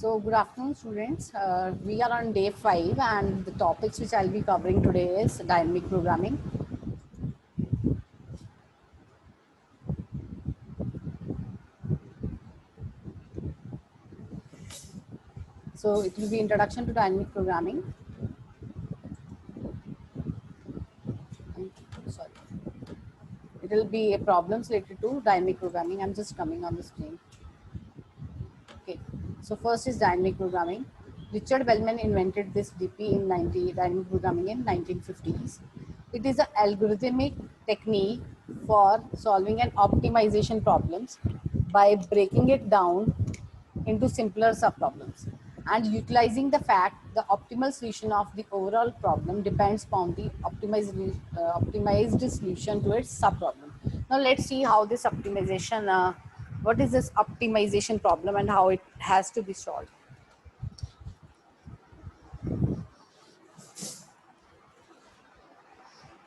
So good afternoon students. We are on day 5 and the topics which I'll be covering today is dynamic programming. So it will be introduction to dynamic programming. Sorry. It will be a problems related to dynamic programming. I'm just coming on the screen. Okay. So first is dynamic programming. Richard Wellman invented this dynamic programming in 1950s. It is an algorithmic technique for solving an optimization problems by breaking it down into simpler subproblems and utilizing the fact the optimal solution of the overall problem depends upon the optimized solution to its subproblem. Now let's see how this optimization, what is this optimization problem and how it has to be solved.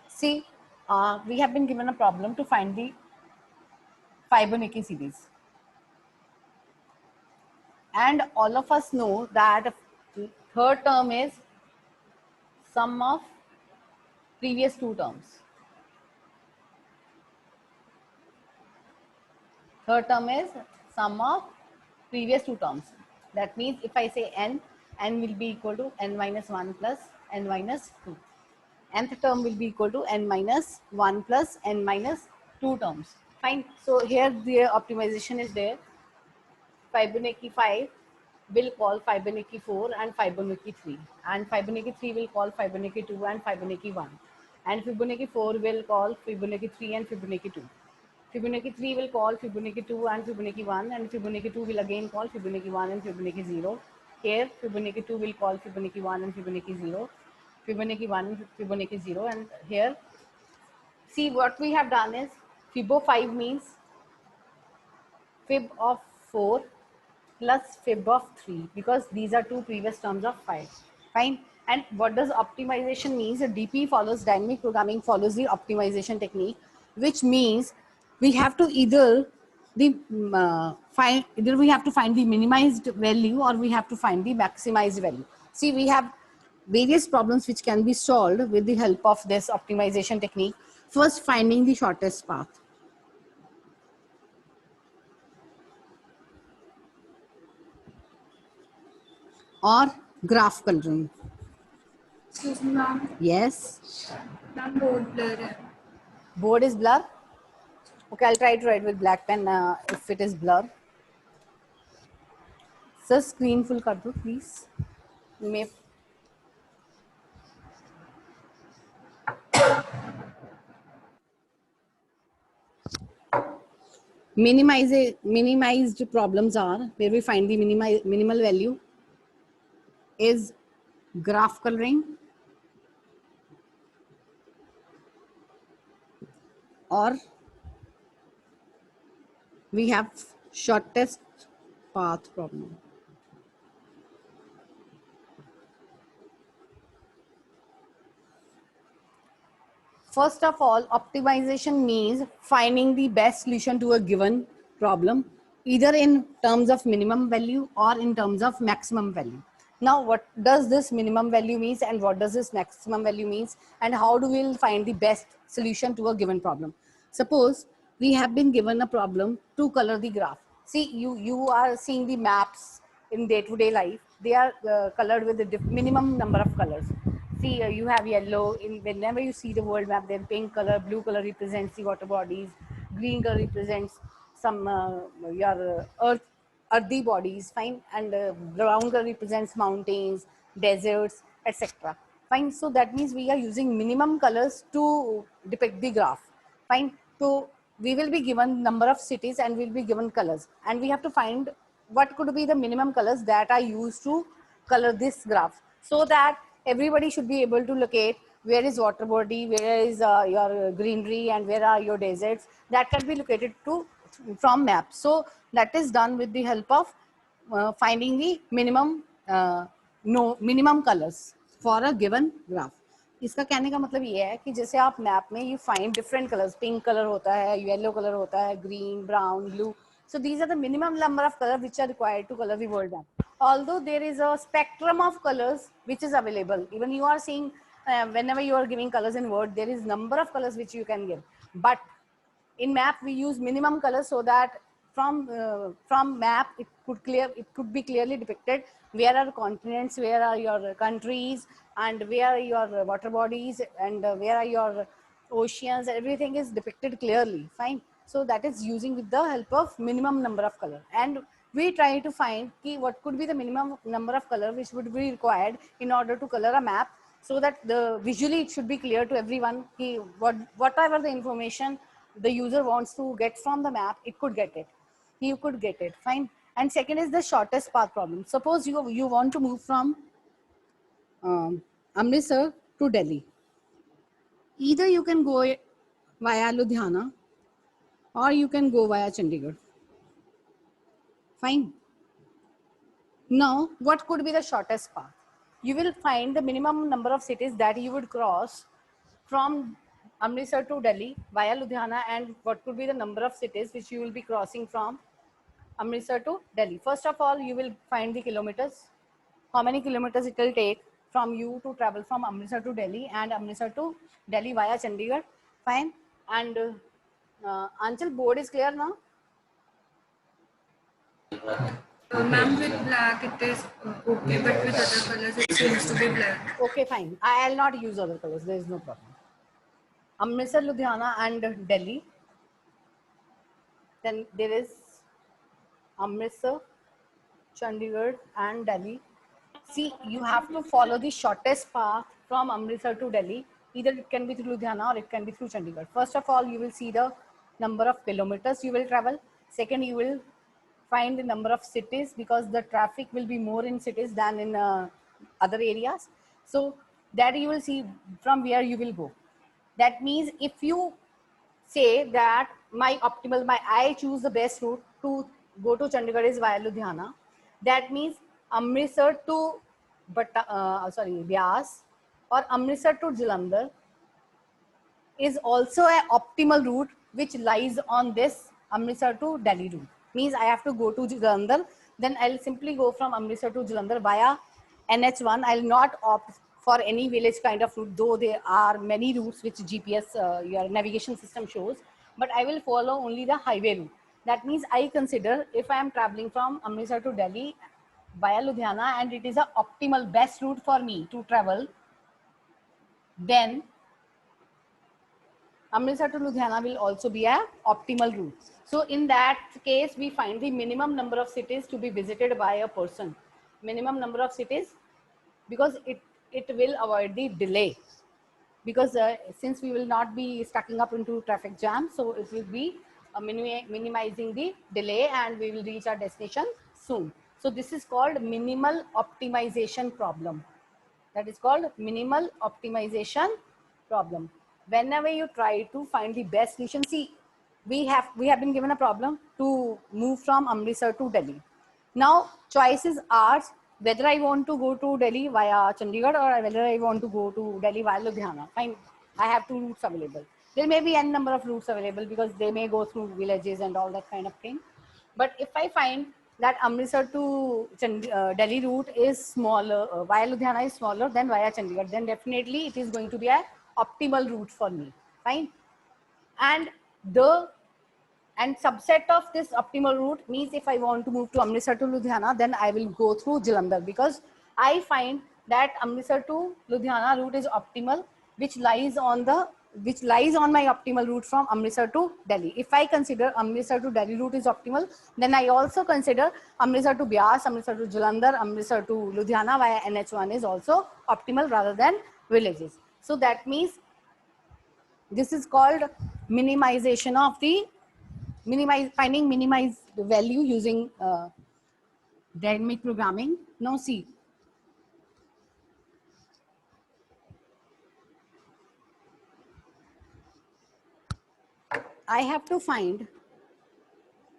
See, we have been given a problem to find the Fibonacci series. And all of us know that third term is sum of previous two terms. Third term is sum of previous two terms. That means if I say n will be equal to n minus 1 plus n minus 2. Nth term will be equal to n minus 1 plus n minus 2 terms. Fine. So here the optimization is there. Fibonacci 5 will call Fibonacci 4 and Fibonacci 3. And Fibonacci 3 will call Fibonacci 2 and Fibonacci 1. And Fibonacci 4 will call Fibonacci 3 and Fibonacci 2. Fibonacci 3 will call Fibonacci 2 and Fibonacci 1, and Fibonacci 2 will again call Fibonacci 1 and Fibonacci 0. Here, Fibonacci 2 will call Fibonacci 1 and Fibonacci 0. Fibonacci 1 and Fibonacci 0. And here, see what we have done is Fibo 5 means fib of 4 plus fib of 3 because these are two previous terms of 5. Fine. And what does optimization means? DP follows, dynamic programming follows the optimization technique, which means we have to either we have to find the minimized value or we have to find the maximized value. See, we have various problems which can be solved with the help of this optimization technique. First, finding the shortest path. Or graph coloring. Excuse me, ma'am. Yes. Ma'am, board blur. Board is blur. Okay, I'll try to write with black pen if it is blur. Sir, screen full kar do, please. May minimized problems are where we find the minimal value is graph coloring or we have shortest path problem. First of all, optimization means finding the best solution to a given problem, either in terms of minimum value or in terms of maximum value. Now, what does this minimum value means and what does this maximum value means and how do we find the best solution to a given problem? Suppose we have been given a problem to color the graph. See, you are seeing the maps in day-to-day life. They are colored with the minimum number of colors. See, you have yellow. Whenever you see the world map, then pink color, blue color represents the water bodies, green color represents some your earthy bodies, fine, and brown color represents mountains, deserts, etc. Fine. So that means we are using minimum colors to depict the graph. Fine. So we will be given number of cities and we'll be given colors, and we have to find what could be the minimum colors that are used to color this graph, so that everybody should be able to locate where is water body, where is your greenery, and where are your deserts. That can be located from maps. So that is done with the help of finding the minimum colors for a given graph. इसका कहने का मतलब ये है कि जैसे आप map में you find different colours, pink colour होता है, येलो कलर होता है, green, brown, blue. So these are the minimum number of colors which are required to color the world map. Although there is a spectrum of colors which is available, even you are seeing whenever you are giving colors in Word, there is number of colors which you can give. But in map we use minimum colors so that from map it could be clearly depicted where are continents, where are your countries, and where are your water bodies, and where are your oceans. Everything is depicted clearly. Fine. So that is using with the help of minimum number of color, and we try to find what could be the minimum number of color which would be required in order to color a map, so that the visually it should be clear to everyone whatever the information the user wants to get from the map, it could get it. You could get it. Fine. And second is the shortest path problem. Suppose you want to move from Amritsar to Delhi. Either you can go via Ludhiana or you can go via Chandigarh. Fine. Now, what could be the shortest path? You will find the minimum number of cities that you would cross from Amritsar to Delhi via Ludhiana, and what could be the number of cities which you will be crossing from Amritsar to Delhi. First of all, you will find the kilometers. How many kilometers it will take from you to travel from Amritsar to Delhi and Amritsar to Delhi via Chandigarh. Fine. And Anchal, board is clear now? Ma'am, with black it is okay, but with other colors it seems to be black. Okay, fine. I'll not use other colors. There is no problem. Amritsar, Ludhiana and Delhi. Then there is Amritsar, Chandigarh and Delhi. See, you have to follow the shortest path from Amritsar to Delhi. Either it can be through Ludhiana or it can be through Chandigarh. First of all, you will see the number of kilometers you will travel. Second, you will find the number of cities, because the traffic will be more in cities than in other areas. So that you will see from where you will go. That means if you say that I choose the best route to go to Chandigarh is via Ludhiana, that means Amritsar to Vyas or Amritsar to Jalandhar is also an optimal route which lies on this Amritsar to Delhi route. Means I have to go to Jalandhar, then I'll simply go from Amritsar to Jalandhar via NH1. I'll not opt for any village kind of route, though there are many routes which GPS, your navigation system shows, but I will follow only the highway route. That means I consider if I am traveling from Amritsar to Delhi via Ludhiana and it is a optimal best route for me to travel, then Amritsar to Ludhiana will also be a optimal route. So in that case, we find the minimum number of cities to be visited by a person. Minimum number of cities, because it will avoid the delay. Because since we will not be stacking up into traffic jam, so it will be minimizing the delay and we will reach our destination soon. So this is called minimal optimization problem. That is called minimal optimization problem. Whenever you try to find the best solution, see, we have been given a problem to move from Amritsar to Delhi. Now choice is ours whether I want to go to Delhi via Chandigarh or whether I want to go to Delhi via Ludhiana. Fine, I have two routes available. There may be n number of routes available because they may go through villages and all that kind of thing. But if I find that Amritsar to Delhi route is smaller, via Ludhiana is smaller than via Chandigarh, then definitely it is going to be a optimal route for me. Fine. And subset of this optimal route means if I want to move to Amritsar to Ludhiana, then I will go through Jalandhar, because I find that Amritsar to Ludhiana route is optimal, which lies on my optimal route from Amritsar to Delhi. If I consider Amritsar to Delhi route is optimal, then I also consider Amritsar to Byas, Amritsar to Jalandhar, Amritsar to Ludhiana via NH1 is also optimal rather than villages. So that means this is called minimization of the finding minimized value using dynamic programming. Now see, I have to find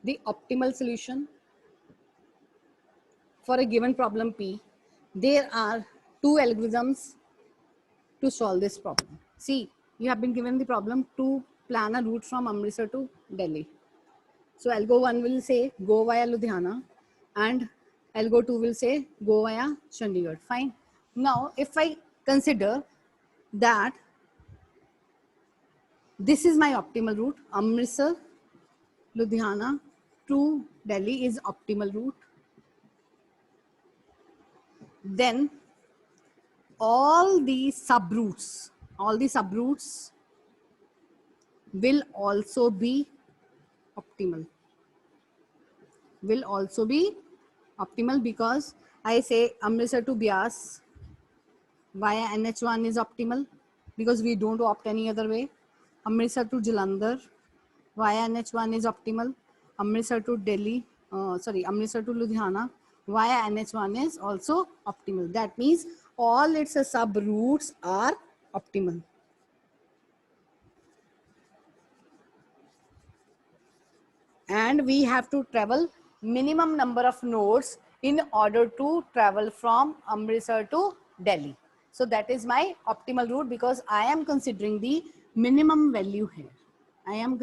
the optimal solution for a given problem P. There are two algorithms to solve this problem. See, you have been given the problem to plan a route from Amritsar to Delhi. So Algo 1 will say go via Ludhiana, and Algo 2 will say go via Chandigarh. Fine. Now, if I consider that this is my optimal route, Amritsar, Ludhiana to Delhi is optimal route, then all the subroutes will also be optimal. Because I say Amritsar to Bias via NH1 is optimal because we don't opt any other way. Amritsar to Jalandhar via NH1 is optimal. Amritsar to Ludhiana via NH1 is also optimal. That means all its sub routes are optimal. And we have to travel minimum number of nodes in order to travel from Amritsar to Delhi. So that is my optimal route because I am considering the minimum value here. And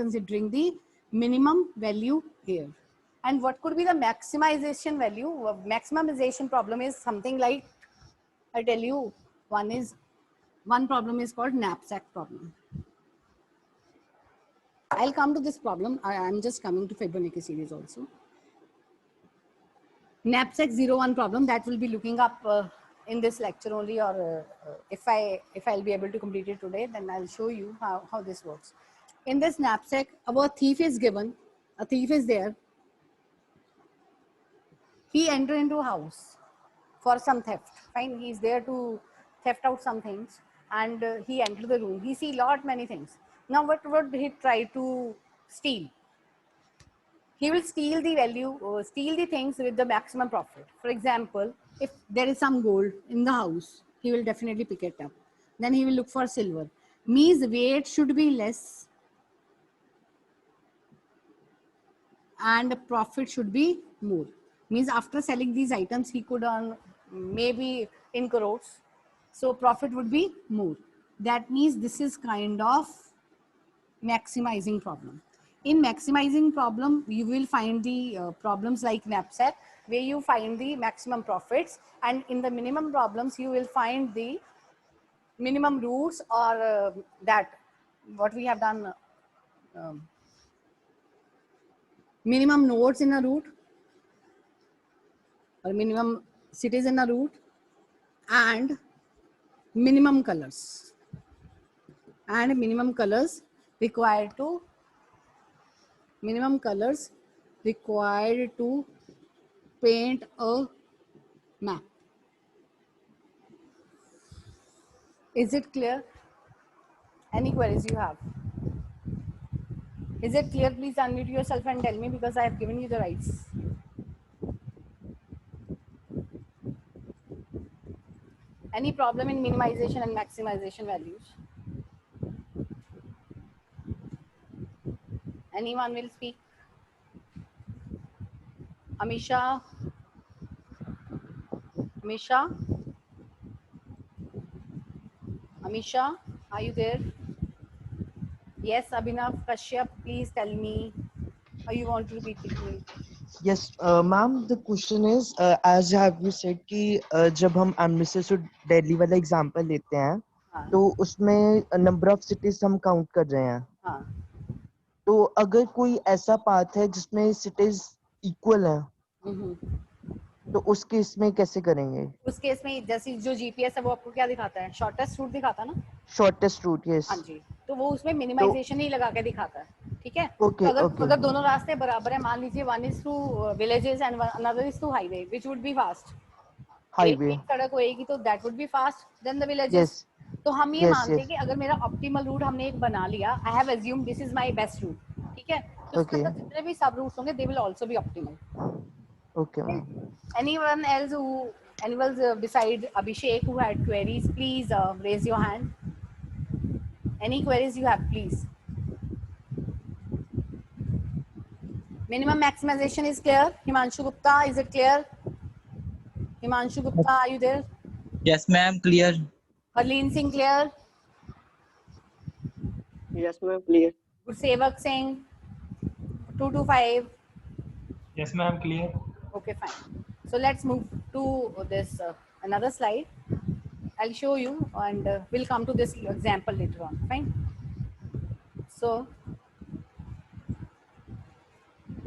what could be the maximization value? Maximization problem is something like, I tell you, one problem is called knapsack problem. I'll come to this problem. I'm just coming to Fibonacci series also. Knapsack 01 problem that will be looking up in this lecture only, or if I'll be able to complete it today, then I'll show you how this works. In this knapsack, our thief is given, a thief is there. He entered into a house for some theft. Fine, he's there to theft out some things, and he entered the room. He see many things. Now what would he try to steal? He will steal the things with the maximum profit. For example, if there is some gold in the house, he will definitely pick it up. Then he will look for silver. Means weight should be less and profit should be more. Means after selling these items, he could earn maybe in crores. So profit would be more. That means this is kind of maximizing problem. In maximizing problem, you will find the problems like knapsack, where you find the maximum profits, and in the minimum problems, you will find the minimum routes, or that what we have done, minimum nodes in a route, or minimum cities in a route, and minimum colors, required to paint a map. Is it clear? Any queries you have? Is it clear? Please unmute yourself and tell me, because I have given you the rights. Any problem in minimization and maximization values? Anyone will speak? Amisha? Amisha, are you there? Yes, Abhinav Kashyap, please tell me, or you want to repeat it me? Yes, ma'am, the question is, as have you said कि जब हम अमृतसर से दिल्ली वाला example लेते हैं, तो उसमें number of cities हम काउंट कर रहे हैं. तो अगर कोई ऐसा पाथ है जिसमें सिटीज इक्वल हैं, तो उस केस में कैसे करेंगे? उस केस में जैसे जो जीपीएस है वो आपको क्या दिखाता है? शॉर्टेस्ट रूट दिखाता है ना? Shortest route, yes. हाँ जी, तो वो उसमें मिनिमाइजेशन ही लगा के दिखाता है. ठीक है. ओके, अगर दोनों रास्ते बराबर है, मान लीजिए one is to villages and another is to highway, which would be fast? Highway. सड़क होएगी तो that would be fast than the villages. तो हम ये मानते हैं कि अगर मेरा ऑप्टिमल रूट हमने एक बना लिया, I have assumed this is my best route. ठीक है. तो उसके अंदर जितने भी सब रूट्स होंगे they will also be optimal. Okay. Anyone else beside Abhishek who had queries, please raise your hand. Any queries you have, please. Minimum maximization is clear. Himanshu Gupta, is it clear? Himanshu Gupta, are you there? Yes, ma'am, clear. Harleen Singh, clear? Yes, ma'am, clear. Gursevak Singh? 2 to 5. Yes, ma'am, clear. Okay, fine. So let's move to this another slide. I'll show you, and we'll come to this example later on. Fine. So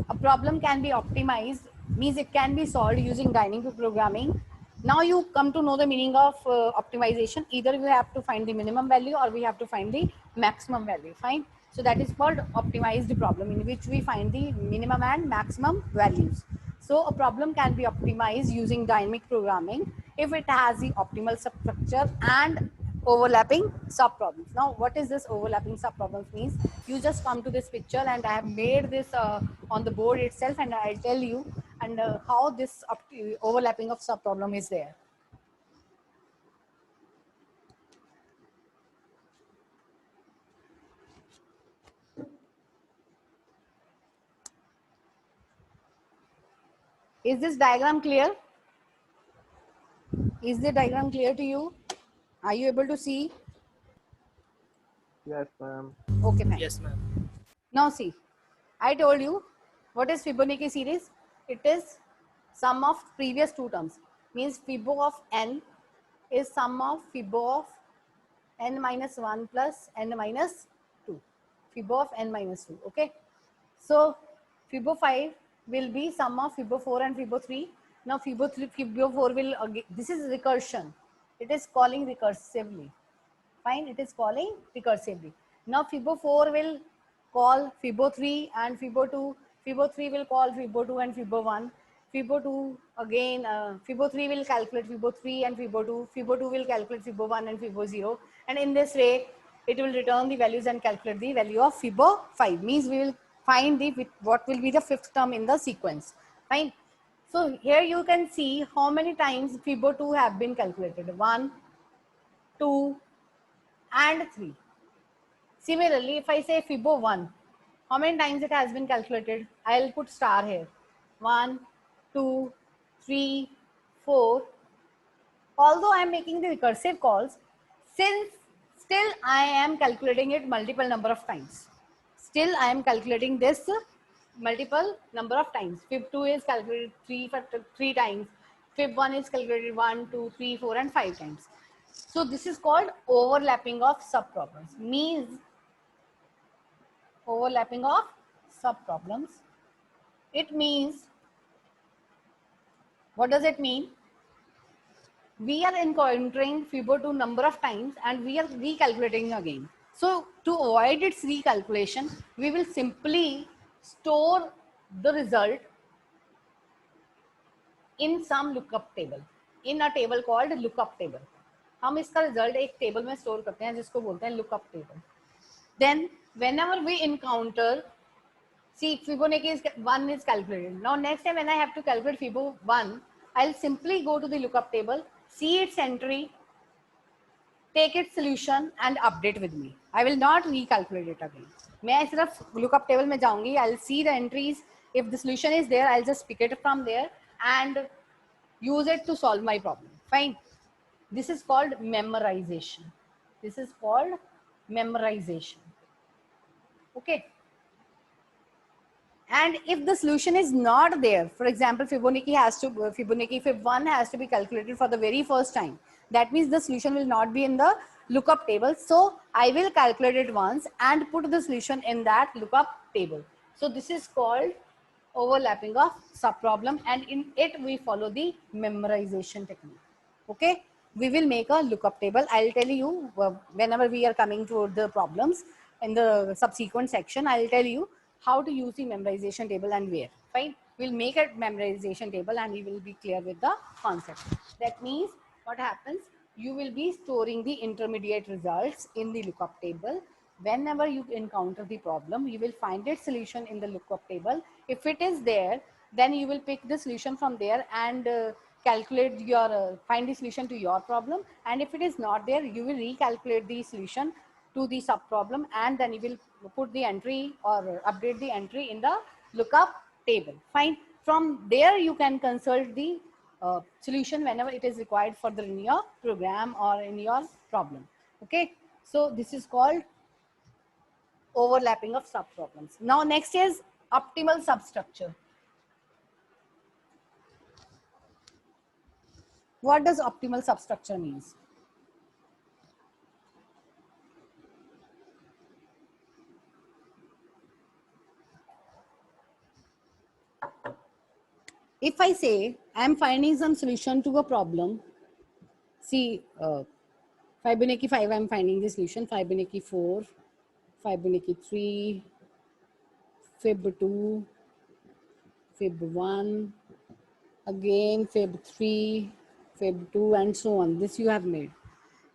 a problem can be optimized, means it can be solved using dynamic programming. Now you come to know the meaning of optimization. Either we have to find the minimum value or we have to find the maximum value. Fine. So that is called optimized problem, in which we find the minimum and maximum values. So a problem can be optimized using dynamic programming if it has the optimal substructure and overlapping subproblems. Now, what is this overlapping subproblems means? You just come to this picture, and I have made this on the board itself, and I'll tell you and how this overlapping of subproblem is there. Is this diagram clear? Is the diagram clear to you? Are you able to see? Yes, ma'am. Okay, fine. Yes, ma'am. Now see, I told you what is Fibonacci series. It is sum of previous two terms. Means Fibo of n is sum of Fibo of n minus 1 plus n minus 2. Fibo of n minus 2. Okay. So Fibo 5 will be sum of Fibo 4 and Fibo 3. Now Fibo 4 will again, this is recursion. It is calling recursively. Fine, it is calling recursively. Now Fibo 4 will call Fibo 3 and Fibo 2. Fibo 3 will call Fibo 2 and Fibo 1. Fibo 2 again, Fibo 3 will calculate Fibo 3 and Fibo 2. Fibo 2 will calculate Fibo 1 and Fibo 0. And in this way, it will return the values and calculate the value of Fibo 5. Means we will find the what will be the fifth term in the sequence. Fine. So here you can see how many times Fibo 2 have been calculated. 1, 2, and 3. Similarly, if I say Fibo 1, how many times it has been calculated? I'll put star here. 1, 2, 3, 4. Although I am making the recursive calls, since still I am calculating it multiple number of times. Still I am calculating this multiple number of times. Fib 2 is calculated 3 times. Fib 1 is calculated 1, 2, 3, 4 and 5 times. So this is called overlapping of subproblems. Means overlapping of subproblems. It means, what does it mean? We are encountering Fibo 2 number of times and we are recalculating again. So to avoid its recalculation, we will simply store the result in some lookup table, in a table called lookup table. हम इसका result एक table में store करते हैं जिसको बोलते हैं lookup table. Then whenever we encounter, see Fibonacci 1 is calculated. Now next time when I have to calculate Fibo 1, I'll simply go to the lookup table, see its entry, take its solution and update with me. I will not recalculate it again. मैं सिर्फ lookup table में जाऊंगी. I'll see the entries. If the solution is there, I'll just pick it from there and use it to solve my problem. Fine. This is called memorization. This is called memorization. Okay. And if the solution is not there, for example, Fibonacci Fib 1 has to be calculated for the very first time. That means the solution will not be in the lookup table. So I will calculate it once and put the solution in that lookup table. So this is called overlapping of subproblem, and in it we follow the memorization technique. Okay. We will make a lookup table. I'll tell you whenever we are coming to the problems in the subsequent section, I'll tell you how to use the memorization table and where. Fine. We'll make a memorization table and we will be clear with the concept. That means what happens? You will be storing the intermediate results in the lookup table. Whenever you encounter the problem, you will find its solution in the lookup table. If it is there, then you will pick the solution from there and calculate your find the solution to your problem. And if it is not there, you will recalculate the solution to the sub problem and then you will put the entry or update the entry in the lookup table. Fine. From there you can consult the solution whenever it is required further in your program or in your problem. Okay. So this is called overlapping of subproblems. Now next is optimal substructure. What does optimal substructure means? If I say I'm finding some solution to a problem, see, Fibonacci 5, I'm finding the solution, Fibonacci 4, Fibonacci 3, Fib 2, Fib 1, again Fib 3, Fib 2, and so on. This you have made.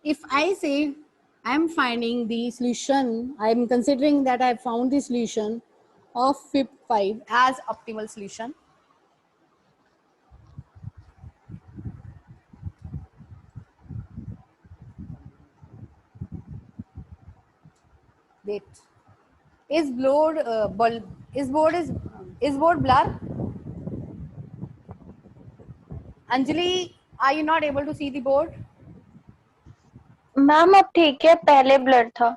If I say I'm finding the solution, I'm considering that I found the solution of Fib 5 as optimal solution. Wait. Is board is board blur? Anjali, are you not able to see the board? Ma'am अब ठीक है, पहले blur था.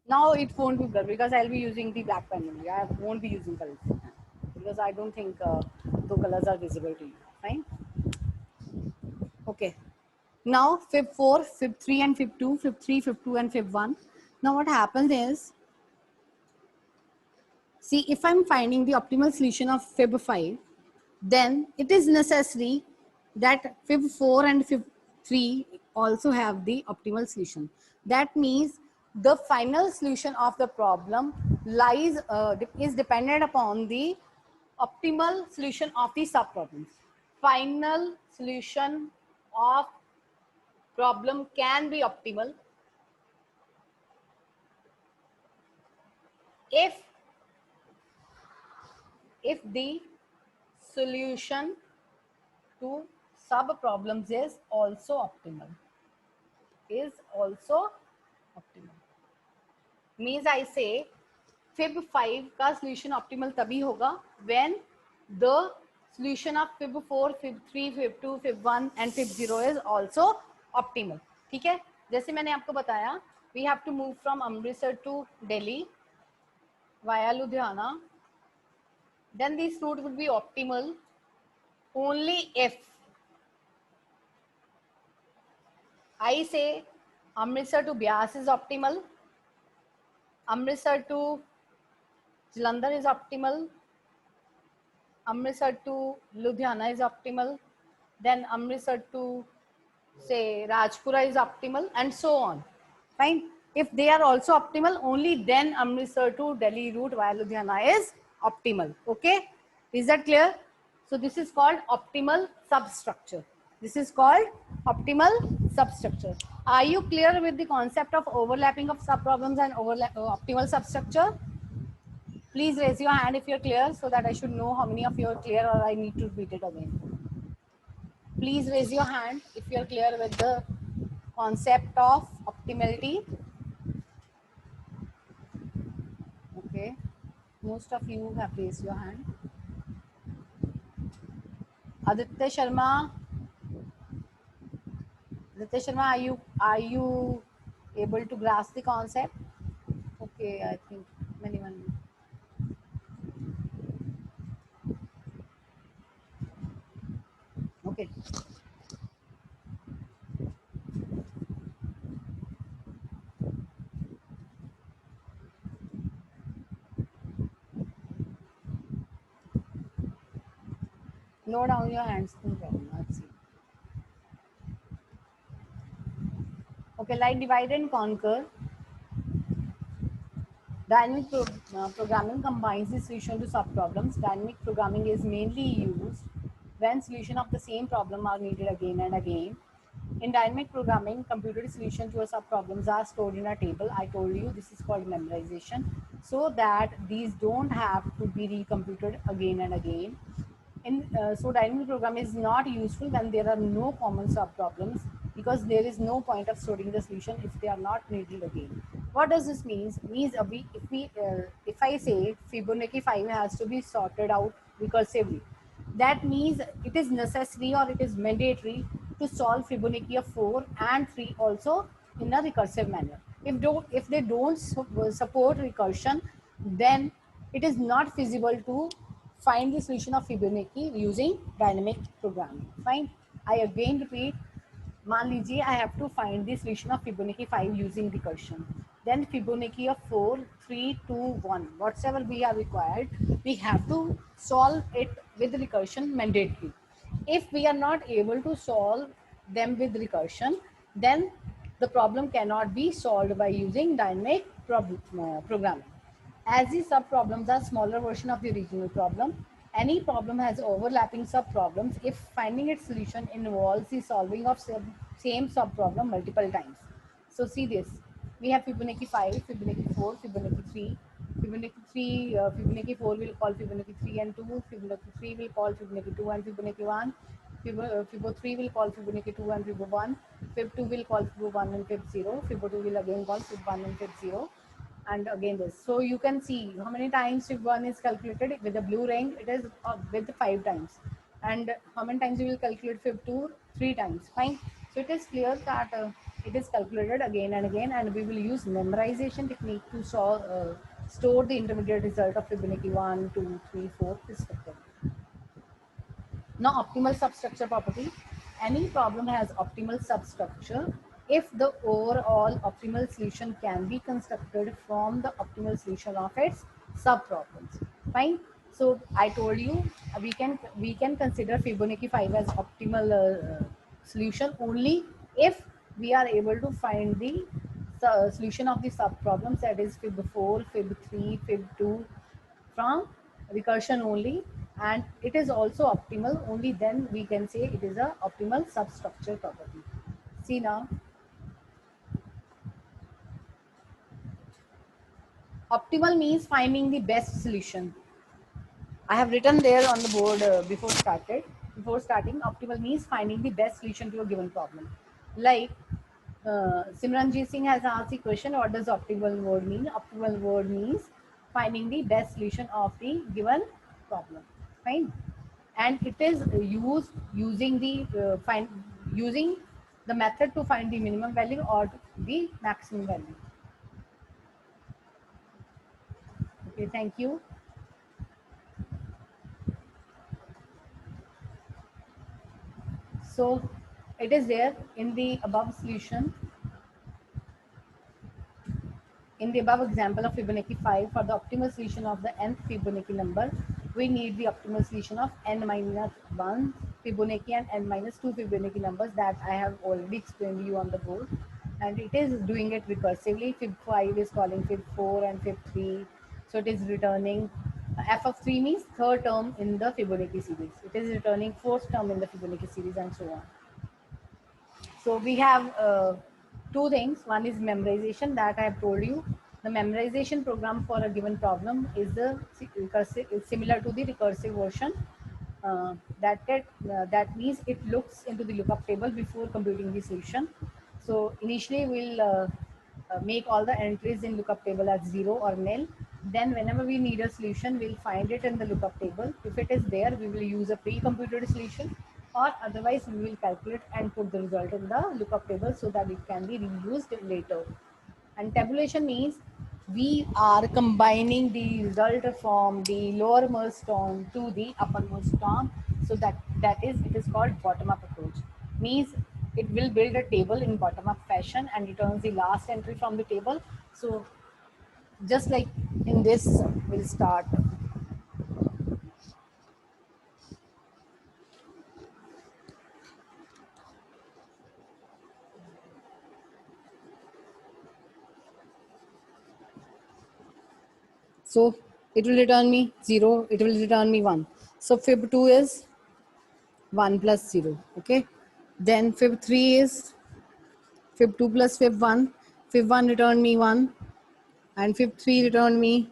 Now it won't be blur because I'll be using the black pen only. I won't be using colors because I don't think the colors are visible to you. Fine. Okay. Now Fib 4, Fib 3 and Fib 2, Fib 3, Fib 2 and Fib 1. Now what happens is, see, if I'm finding the optimal solution of Fib 5, then it is necessary that Fib 4 and Fib 3 also have the optimal solution. That means the final solution of the problem is dependent upon the optimal solution of the subproblems. Final solution of problem can be optimal if the solution to sub problems is also optimal. Means I say Fib 5 का solution optimal तभी होगा when the solution of Fib 4, Fib 3, Fib 2, Fib 1 and Fib 0 is also optimal. ठीक है, जैसे मैंने आपको बताया, we have to move from Amritsar to Delhi via Ludhiana. Then this route would be optimal only if I say Amritsar to Bias is optimal, Amritsar to Jalandhar is optimal, Amritsar to Ludhiana is optimal, then Amritsar to say Rajpura is optimal, and so on. Fine. If they are also optimal, only then Amritsar to Delhi route via Ludhiana is optimal. Okay, is that clear? So this is called optimal substructure. This is called optimal substructure. Are you clear with the concept of overlapping of subproblems and optimal substructure? Please raise your hand if you're clear so that I should know how many of you are clear or I need to repeat it again. Please raise your hand if you're clear with the concept of optimality. Okay, most of you have raised your hand. Aditya Sharma, are you able to grasp the concept? Okay, I think anyone. Okay. Lower down your hands. No problem. Let's see. Okay, like divide and conquer. Dynamic programming combines the solution to subproblems. Dynamic programming is mainly used when solution of the same problem are needed again and again. In dynamic programming, computed solution to a subproblems are stored in a table. I told you this is called memorization, so that these don't have to be recomputed again and again. So dynamic programming is not useful when there are no common subproblems, because there is no point of storing the solution if they are not needed again. What does this mean? Means if I say Fibonacci 5 has to be sorted out recursively, that means it is necessary or it is mandatory to solve Fibonacci of 4 and 3 also in a recursive manner. If they don't support recursion, then it is not feasible to find the solution of Fibonacci using dynamic programming. Fine. I again repeat, मान लीजिए I have to find the solution of Fibonacci 5 using recursion. Then Fibonacci of 4, 3, 2, 1, whatever we are required, we have to solve it with recursion mandatory. If we are not able to solve them with recursion, then the problem cannot be solved by using dynamic programming. As the sub-problems are smaller version of the original problem, any problem has overlapping sub-problems if finding its solution involves the solving of same sub-problem multiple times. So see this, we have Fibonacci 5, Fibonacci 4, Fibonacci 3. Fibonacci 4 will call Fibonacci 3 and 2, Fibonacci 3 will call Fibonacci 2 and Fibonacci 1, Fib 3 will call Fibonacci 2 and Fib 1, Fib 2 will call Fib 1 and Fib 0, Fib 2 will again call Fib 1 and Fib 0. And again this. So you can see how many times Fib 1 is calculated with the blue ring, it is with 5 times. And how many times you will calculate Fib 2? 3 times. Fine. So it is clear that it is calculated again and again, and we will use memorization technique to store the intermediate result of Fibonacci 1, 2, 3, 4 respectively. Now optimal substructure property. Any problem has optimal substructure if the overall optimal solution can be constructed from the optimal solution of its sub-problems. Fine. So I told you we can consider Fibonacci 5 as optimal solution only if we are able to find the solution of the sub-problems, that is Fib 4, Fib 3, Fib 2 from recursion only, and it is also optimal only then we can say it is a optimal substructure property. See now, optimal means finding the best solution. I have written there on the board before starting, optimal means finding the best solution to a given problem. Like Simranjit Singh has asked the question, what does optimal word mean? Optimal word means finding the best solution of the given problem. Fine. And it is using the method to find the minimum value or the maximum value. Okay, thank you. So it is there in the above solution. In the above example of Fibonacci 5, for the optimal solution of the nth Fibonacci number, we need the optimal solution of n minus 1 Fibonacci and n minus 2 Fibonacci numbers that I have already explained to you on the board. And it is doing it recursively. Fib 5 is calling Fib 4 and Fib 3. So it is returning f of 3 means third term in the Fibonacci series. It is returning fourth term in the Fibonacci series and so on. So we have two things. One is memorization that I have told you. The memorization program for a given problem is similar to the recursive version. That means it looks into the lookup table before computing the solution. So initially we'll make all the entries in lookup table as 0 or nil. Then whenever we need a solution, we'll find it in the lookup table. If it is there, we will use a pre-computed solution, or otherwise we will calculate and put the result in the lookup table so that it can be reused later. And tabulation means we are combining the result from the lowermost term to the uppermost term, so that it is called bottom-up approach. Means it will build a table in bottom-up fashion and returns the last entry from the table. So just like in this, we'll start. So it will return me 0, it will return me 1. So Fib 2 is 1 plus 0, okay. Then Fib 3 is Fib 2 plus Fib 1. Fib 1 return me 1 and Fib 3 return me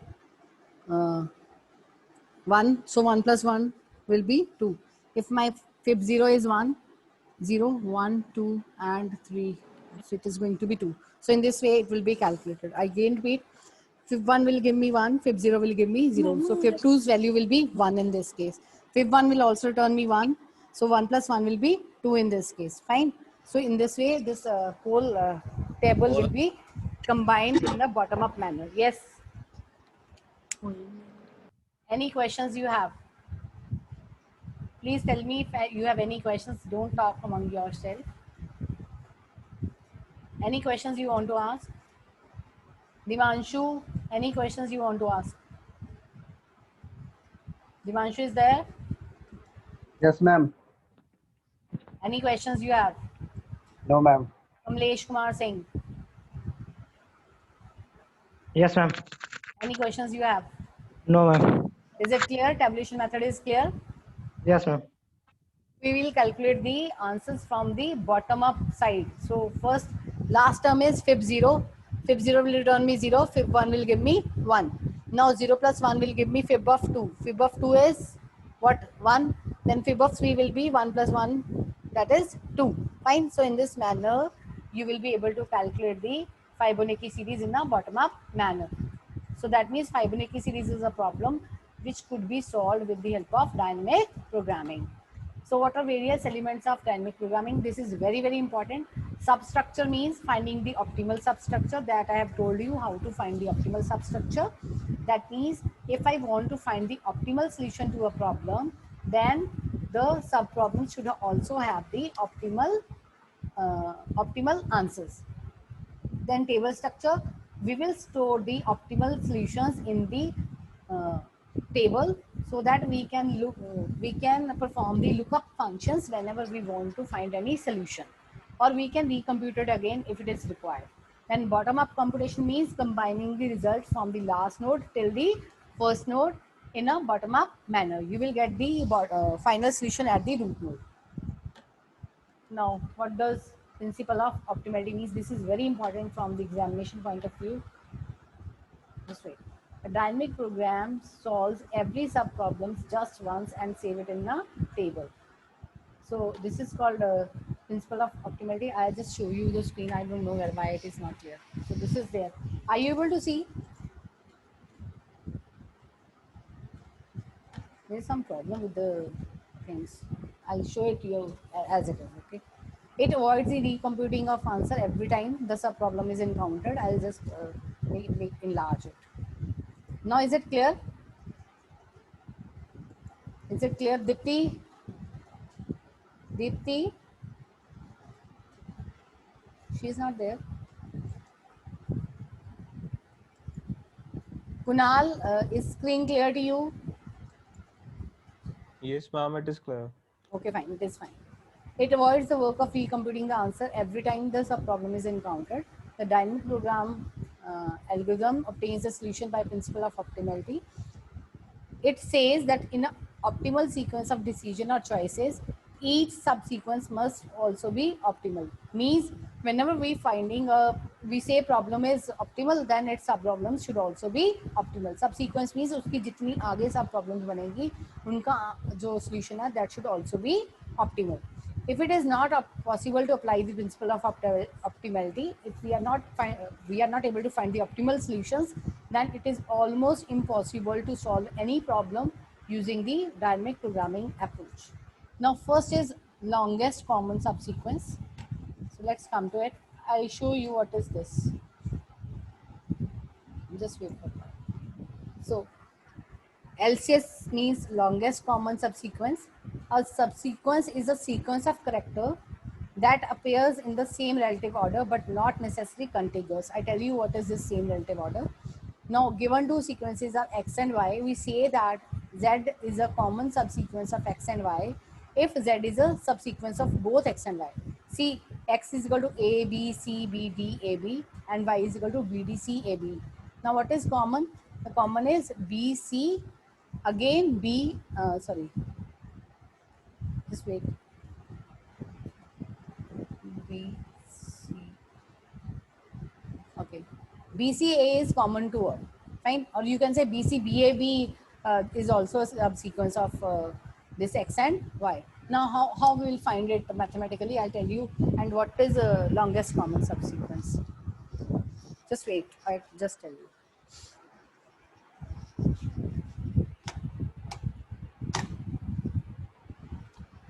1. So 1 plus 1 will be 2. If my Fib 0 is 1, 0, 1, 2 and 3. So it is going to be 2. So in this way it will be calculated. I again repeat, Fib 1 will give me 1, Fib 0 will give me 0. So Fib 2's value will be 1 in this case. Fib 1 will also return me 1. So 1 plus 1 will be 2 in this case. Fine. So in this way, this whole table will be combined in the bottom-up manner. Yes. Any questions you have? Please tell me if you have any questions. Don't talk among yourself. Any questions you want to ask? Divanshu, any questions you want to ask? Divanshu is there? Yes, ma'am. Any questions you have? No, ma'am. Kamlesh Kumar Singh, Yes, ma'am. any questions you have? No, ma'am. Is it clear? Tabulation method is clear? Yes, ma'am. We will calculate the answers from the bottom up side. So first, last term is fib 0. Fib 0 will return me 0. Fib 1 will give me 1. Now 0 plus 1 will give me fib of 2. Fib of 2 is what? 1. Then fib of 3 will be 1 plus 1, that is 2. Fine. So in this manner, you will be able to calculate the Fibonacci series in a bottom up manner. So that means Fibonacci series is a problem which could be solved with the help of dynamic programming. So what are various elements of dynamic programming? This is very, very important. Substructure means finding the optimal substructure, that I have told you how to find the optimal substructure. That means if I want to find the optimal solution to a problem, then the sub-problem should also have the optimal answers. Then table structure, we will store the optimal solutions in the table so that we can perform the lookup functions whenever we want to find any solution, or we can recompute it again if it is required. Then bottom up computation means combining the results from the last node till the first node in a bottom up manner. You will get the final solution at the root node. Now, what does principle of optimality means? This is very important from the examination point of view. Just wait. A dynamic program solves every sub-problems just once and save it in a table. So this is called a principle of optimality. I'll just show you the screen. I don't know why it is not clear. So this is there. Are you able to see? There's some problem with the things. I'll show it to you as it is, okay? It avoids the recomputing of answer every time the sub-problem is encountered. I'll just enlarge it. Now, is it clear? Is it clear, Dipti? Dipti? She's not there. Kunal, is screen clear to you? Yes, ma'am, it is clear. Okay, fine. It is fine. It avoids the work of recomputing the answer every time the sub-problem is encountered. The dynamic program algorithm obtains the solution by principle of optimality. It says that in an optimal sequence of decision or choices, each subsequence must also be optimal. Means whenever we say problem is optimal, then its sub-problems should also be optimal. Subsequence means उसकी जितनी आगे sub-problems बनेगी, उनका जो solution है, that should also be optimal. If it is not possible to apply the principle of optimality, if we are not able to find the optimal solutions, then it is almost impossible to solve any problem using the dynamic programming approach. Now, first is longest common subsequence. So let's come to it. I'll show you what is this. Just wait for that. So LCS means longest common subsequence. A subsequence is a sequence of character that appears in the same relative order but not necessarily contiguous. I tell you what is this same relative order. Now, given two sequences are x and y, we say that z is a common subsequence of x and y if z is a subsequence of both x and y. See, x is equal to a, b, c, b, d, a, b, and y is equal to b, d, c, a, b. Now, what is common? The common is b, c, again b, just wait, b, c, okay, BCA is common to all, fine, or you can say BCBAB is also a subsequence of this x and y. Now, how we will find it mathematically? I'll tell you. And what is the longest common subsequence? Just wait, I just tell you.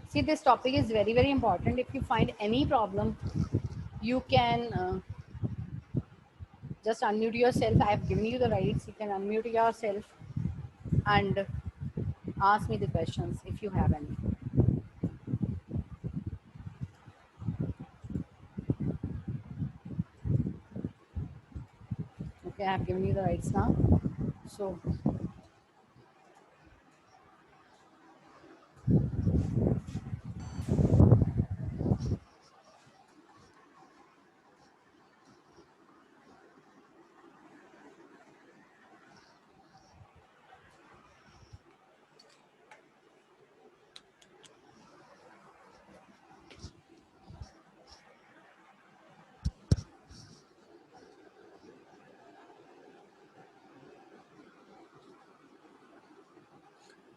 See, this topic is very, very important. If you find any problem, you can just unmute yourself. I have given you the rights. You can unmute yourself. and ask me the questions if you have any. Okay, I have given you the rights now. So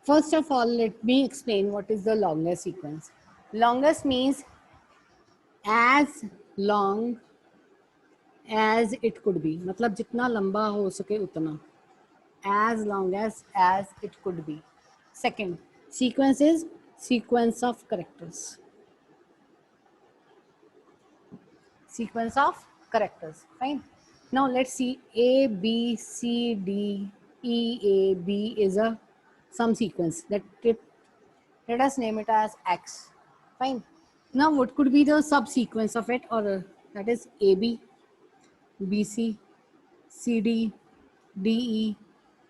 first of all, let me explain what is the longest sequence. Longest means as long as it could be. मतलब जितना लंबा हो सके उतना. As long as it could be. Second, sequence is sequence of characters. Sequence of characters. Fine. Now let's see. A, B, C, D, E, A, B is a some sequence. Let us name it as X. Fine. Now what could be the subsequence of it, or that is AB, BC, CD, DE,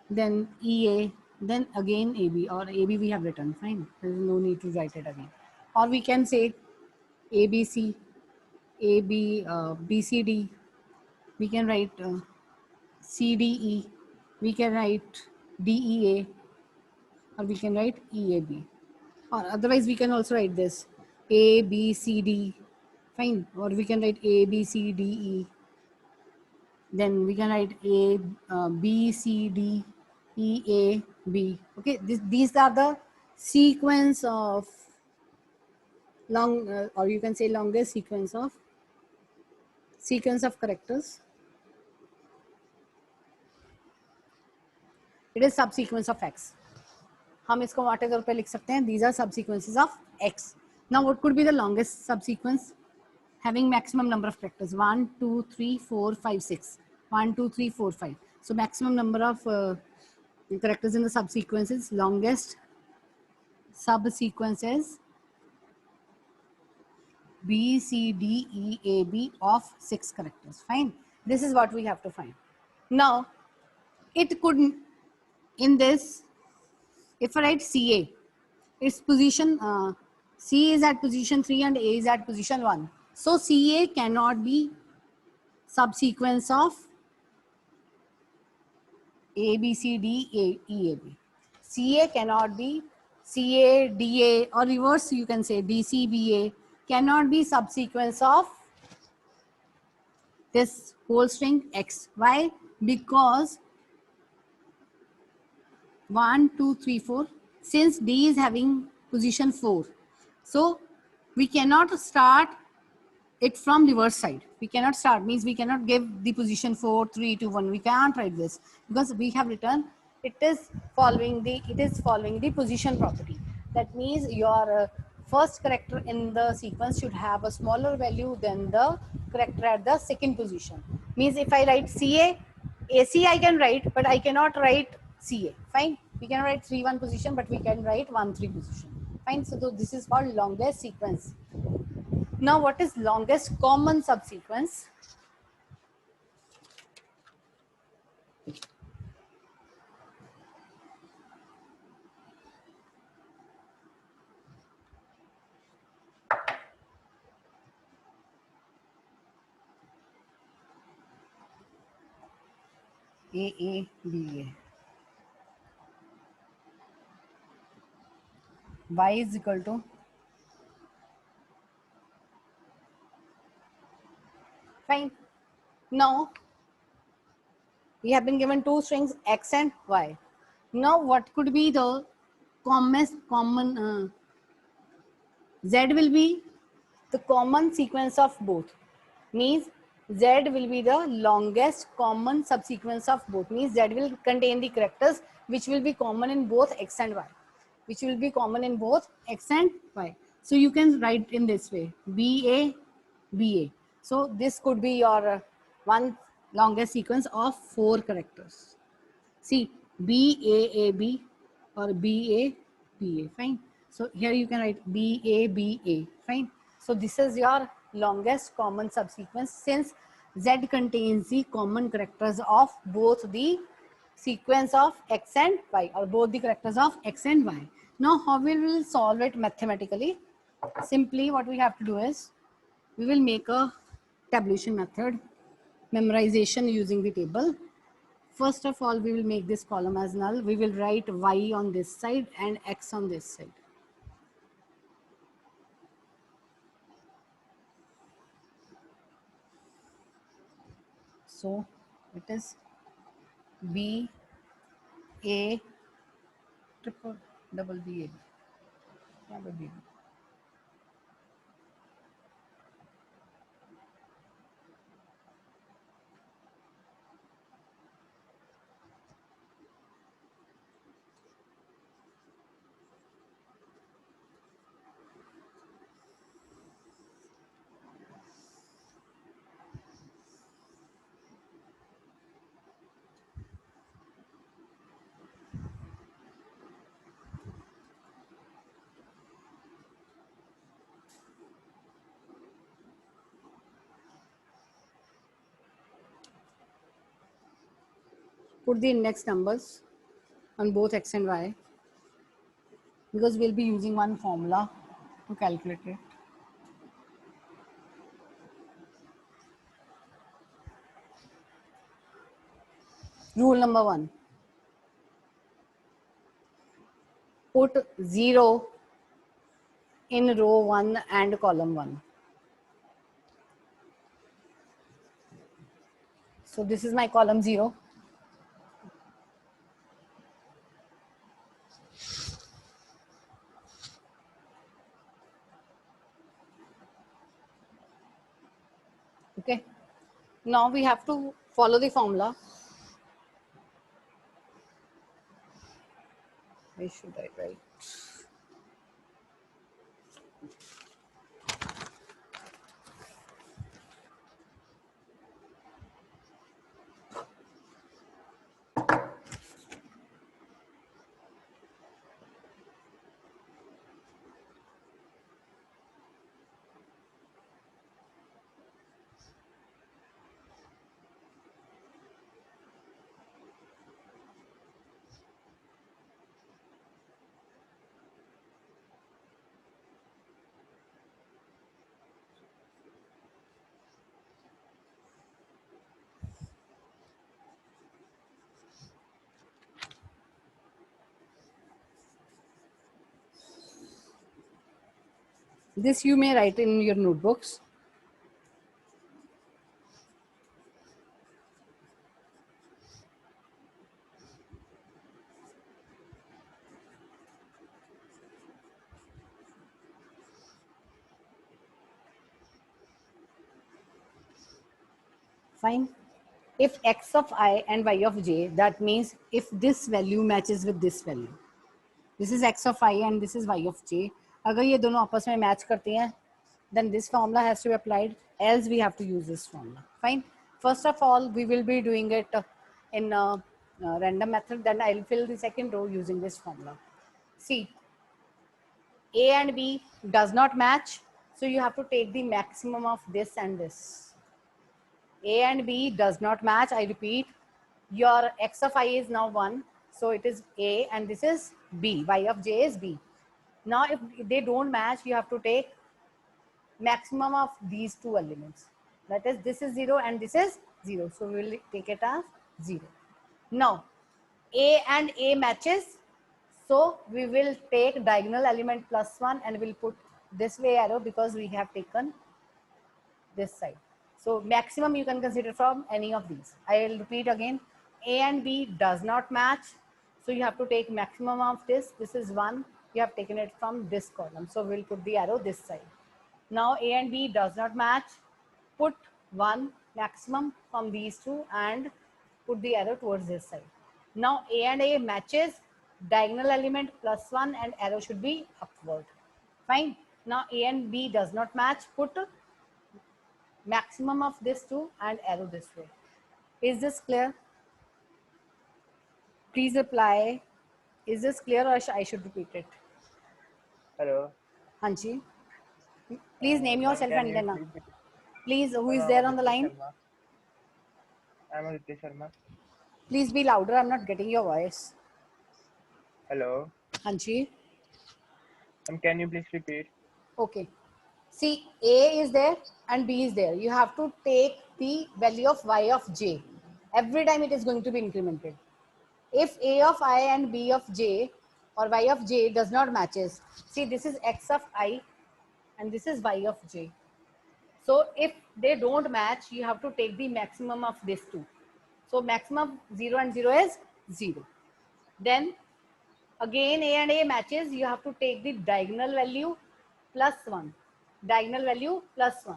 then EA, then again AB, or AB we have written. Fine. There is no need to write it again. Or we can say ABC, AB, BCD. We can write CDE. We can write DEA, or we can write EAB. Or otherwise we can also write this A, B, C, D. Fine. Or we can write A, B, C, D, E. Then we can write A, B, C, D, E, A, B. Okay, these are the sequence of long, or you can say longest sequence of characters. It is subsequence of X. हम इसको वाट के तौर पे लिख सकते हैं. These are subsequences of X. Now what could be the longest subsequence? Having maximum number of characters. 1, 2, 3, 4, 5, 6. 1, 2, 3, 4, 5. So maximum number of characters in the subsequences. Longest subsequences B, C, D, E, A, B of 6 characters. Fine. This is what we have to find. Now, it could, in this, if I write CA, its position, C is at position 3 and A is at position 1. So CA cannot be subsequence of A, B, C, D, E, A, B. CA cannot be CA, DA, or reverse you can say DC, BA cannot be subsequence of this whole string X. Why? Because 1, 2, 3, 4, since D is having position 4, so we cannot start it from reverse side. We cannot start, means we cannot give the position 4, 3, 2, 1. We can't write this because we have written it is following the position property. That means your first character in the sequence should have a smaller value than the character at the second position. Means if I write CA, AC I can write, but I cannot write CA. Fine. We can write 3, 1 position, but we can write 1, 3 position. Fine. So this is called longest sequence. Now, what is longest common subsequence? A, B, A. Y is equal to fine. Now we have been given two strings X and Y. Now what could be the common Z will be the common sequence of both. Means Z will be the longest common subsequence of both. Means Z will contain the characters which will be common in both X and Y. Which will be common in both X and Y. So you can write in this way, BA, BA. So this could be your one longest sequence of 4 characters. See, BAAB or BABA, fine. So here you can write BABA, fine. So this is your longest common subsequence since Z contains the common characters of both the sequence of X and Y or both the characters of X and Y. Now how we will solve it mathematically? Simply what we have to do is we will make a tabulation method, memorization using the table. First of all, we will make this column as null. We will write Y on this side and X on this side. So it is B A triple double B A. Yeah, but B. Put the index numbers on both X and Y because we'll be using one formula to calculate it. Rule number 1. Put 0 in row 1 and column 1. So this is my column 0. Okay. Now we have to follow the formula. Where should I write? This you may write in your notebooks. Fine. If X of I and Y of J, that means if this value matches with this value. This is X of I and this is Y of J. अगर ये दोनों आपस में match करते हैं, then this formula has to be applied, else we have to use this formula. Fine. First of all, we will be doing it in a random method, then I'll fill the second row using this formula. See, A and B does not match, so you have to take the maximum of this and this. A and B does not match, I repeat, your X of I is now 1, so it is A and this is B, Y of J is B. Now if they don't match, you have to take maximum of these two elements. That is, this is 0 and this is 0, so we will take it as 0. Now, A and A matches, so we will take diagonal element plus 1 and we'll put this way arrow because we have taken this side. So maximum you can consider from any of these. I will repeat again. A and B does not match. So you have to take maximum of this. This is 1. You have taken it from this column. So we'll put the arrow this side. Now A and B does not match. Put 1 maximum from these two and put the arrow towards this side. Now A and A matches. Diagonal element plus 1 and arrow should be upward. Fine. Now A and B does not match. Put maximum of this two and arrow this way. Is this clear? Please reply. Is this clear or I should repeat it? Hello. Hanji. Please name Ma'am, yourself can and you then. please? Please, who is there on the Aditya line? Sharma. I'm Aditya Sharma. Please be louder. I'm not getting your voice. Hello. Hanji. Can you please repeat? Okay. See, A is there and B is there. You have to take the value of y of j. Every time it is going to be incremented. If A of I and B of j or y of j does not matches, see this is x of I and this is y of j. So if they don't match, you have to take the maximum of these two. So maximum 0 and 0 is 0. Then again A and A matches, you have to take the diagonal value plus 1. Diagonal value plus 1.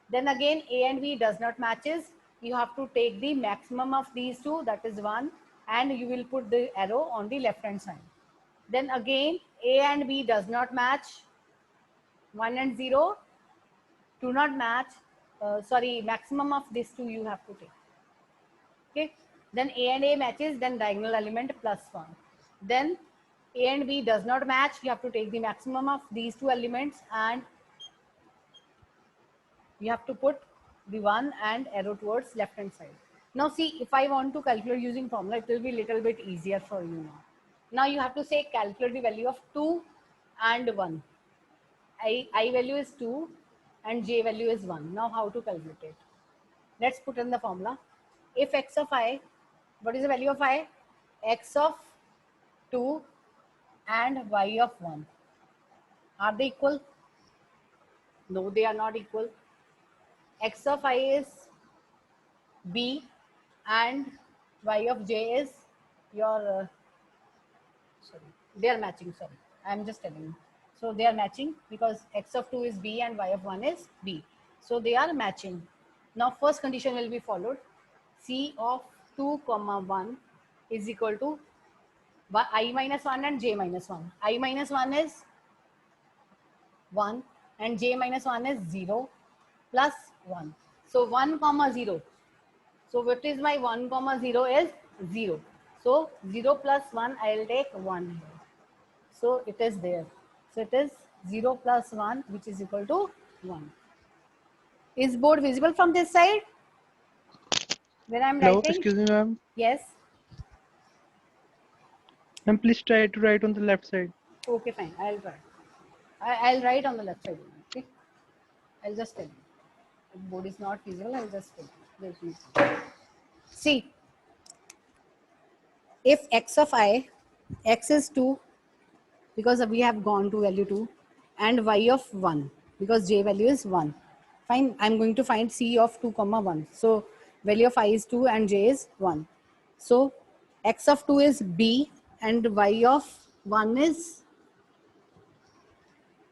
Then again A and B does not matches, you have to take the maximum of these two, that is 1, and you will put the arrow on the left hand side. Then again A and B does not match, 1 and 0 do not match, maximum of these two you have to take. Okay, then A and A matches, then diagonal element plus 1. Then A and B does not match, you have to take the maximum of these two elements and you have to put the 1 and arrow towards left hand side. Now see, if I want to calculate using formula, it will be little bit easier for you now. Now you have to say calculate the value of 2 and 1. I value is 2 and j value is 1. Now how to calculate it? Let's put in the formula. If x of I, what is the value of I? X of 2 and y of 1. Are they equal? No, they are not equal. X of I is b and y of j is your, they are matching, sorry. I am just telling you. So they are matching because x of 2 is b and y of 1 is b. So they are matching. Now first condition will be followed. C of 2 comma 1 is equal to I minus 1 and j minus 1. I minus 1 is 1 and j minus 1 is 0 plus 1. So 1 comma 0. So what is my 1 comma 0 is 0. So 0 plus 1 I will take 1 here. So it is there. So it is 0 plus 1 which is equal to 1. Is board visible from this side? When I am Hello, writing? excuse me, ma'am. Yes. Ma'am, please try to write on the left side. Okay, fine. I'll try. I'll write on the left side. Okay. I'll just tell you. If board is not visible, I'll just tell you. Wait, wait. See, if x of I, x is 2 because we have gone to value 2 and y of 1 because j value is 1. Fine, I'm going to find c of 2 comma 1. So value of I is 2 and j is 1. So x of 2 is b and y of 1 is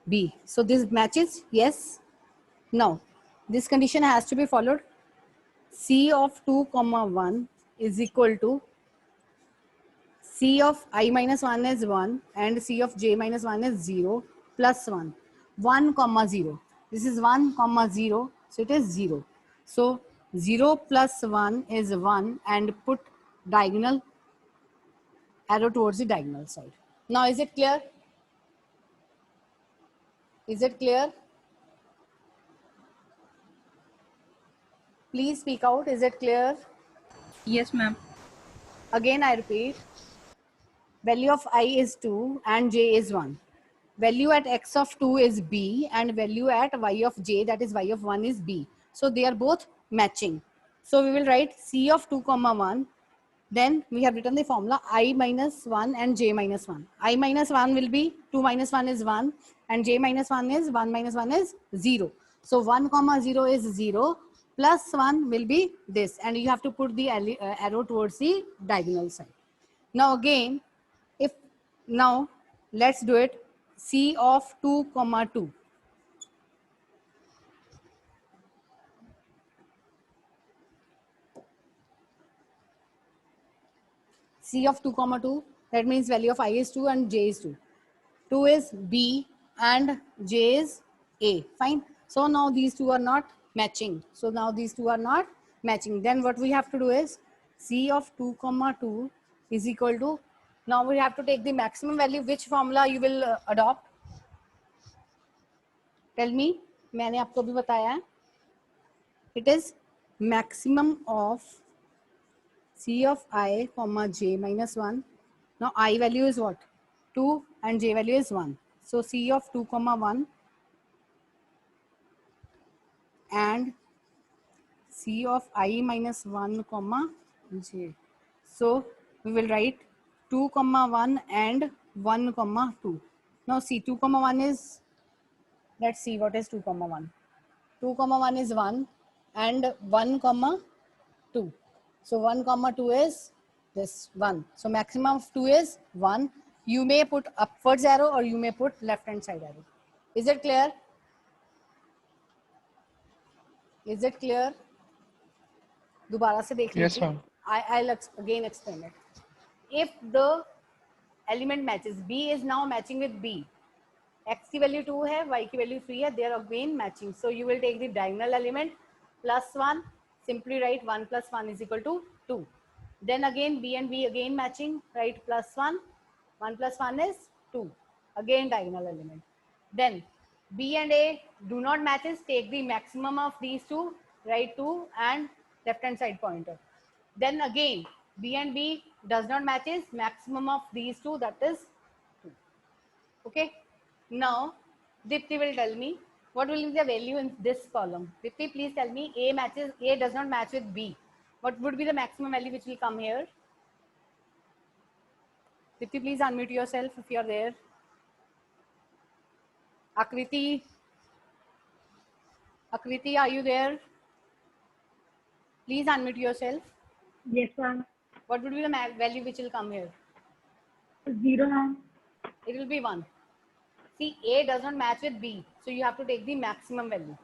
b. So this matches, yes. Now this condition has to be followed. C of 2 comma 1 is equal to C of I minus 1 is 1 and C of j minus 1 is 0 plus 1. 1 comma 0. This is 1 comma 0. So it is 0. So 0 plus 1 is 1 and put diagonal arrow towards the diagonal side. Now is it clear? Is it clear? Please speak out. Is it clear? Yes, ma'am. Again, I repeat. Value of I is 2 and j is 1. Value at x of 2 is b and value at y of j, that is y of 1, is b. So they are both matching. So we will write c of 2 comma 1. Then we have written the formula I minus 1 and j minus 1. I minus 1 will be 2 minus 1 is 1 and j minus 1 is 1 minus 1 is 0. So 1 comma 0 is 0 plus 1 will be this and you have to put the arrow towards the diagonal side. Now again, if now let's do it. C of 2 comma 2. C of 2 comma 2, that means value of I is 2 and j is 2. 2 is b and j is a. Fine. So now these two are not matching. Then what we have to do is C of 2 comma 2 is equal to, now we have to take the maximum value. Which formula you will adopt? Tell me. मैंने आपको भी बताया है. It is maximum of C of I comma j minus 1. Now I value is what? 2 and j value is 1. So C of 2 comma 1 and C of I minus 1 comma j. So we will write 2 comma 1 and 1 comma 2. Now C 2 comma 1 is, let's see what is 2 comma 1. 2 comma 1 is 1 and 1 comma 2. So 1 comma 2 is this 1. So maximum of 2 is 1. You may put upwards arrow or you may put left hand side arrow. Is it clear? Is it clear? दोबारा से देख Yes, लीजिए. ma'am. I'll again explain it. If the element matches, B is now matching with B. X की value 2 है, Y की value 3 है. They are again matching. So you will take the diagonal element plus 1. Simply write 1 plus 1 is equal to 2. Then again B and B again matching. Write plus 1. 1 plus 1 is 2. Again diagonal element. Then B and A do not matches. Take the maximum of these two. Write 2 and left hand side pointer. Then again B and B does not matches. Maximum of these two, that is 2. Okay. Now Dipti will tell me what will be the value in this column. Dipti, please tell me. A does not match with B. What would be the maximum value which will come here? Dipti, please unmute yourself if you are there. Akriti, are you there? Please unmute yourself. Yes, ma'am. What would be the value which will come here? 0, ma'am. It will be 1. See, A does not match with B, so you have to take the maximum value.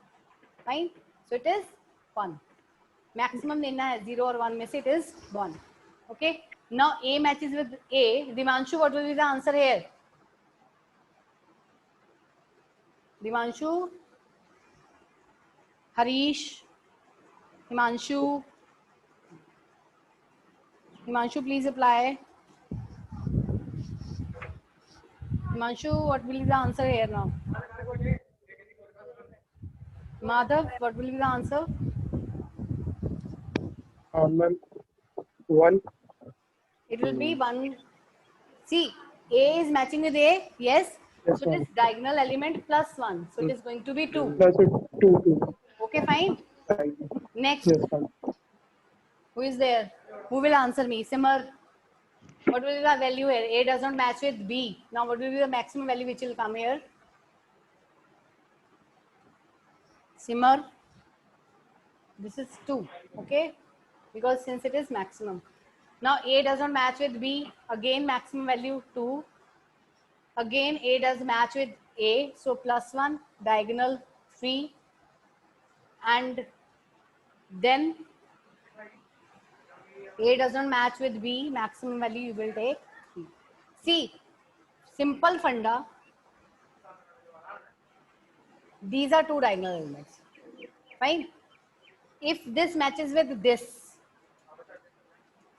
Fine. So it is 1. Maximum लेना है 0 और 1 में से it is 1. Okay. Now A matches with A. Divanshu, what will be the answer here? Divanshu, Harish, Himanshu. Himanshu, please apply. Himanshu, what will be the answer here now? Madhav, what will be the answer? Ma'am, 1. It will be 1. See, A is matching with A. Yes. Yes, So it is ma'am. diagonal element plus 1. So it is going to be 2. Plus 2. Okay, fine. Next, Yes, ma'am. who is there? Who will answer me? Simar, what will be the value here? A does not match with B. Now, what will be the maximum value which will come here? Simar, this is 2. Okay, because since it is maximum. Now, A does not match with B. Again, maximum value 2. Again, A does match with A. So, plus 1, diagonal 3. And then A does not match with B, maximum value you will take 3. See, simple funda. These are two diagonal elements. Fine. If this matches with this,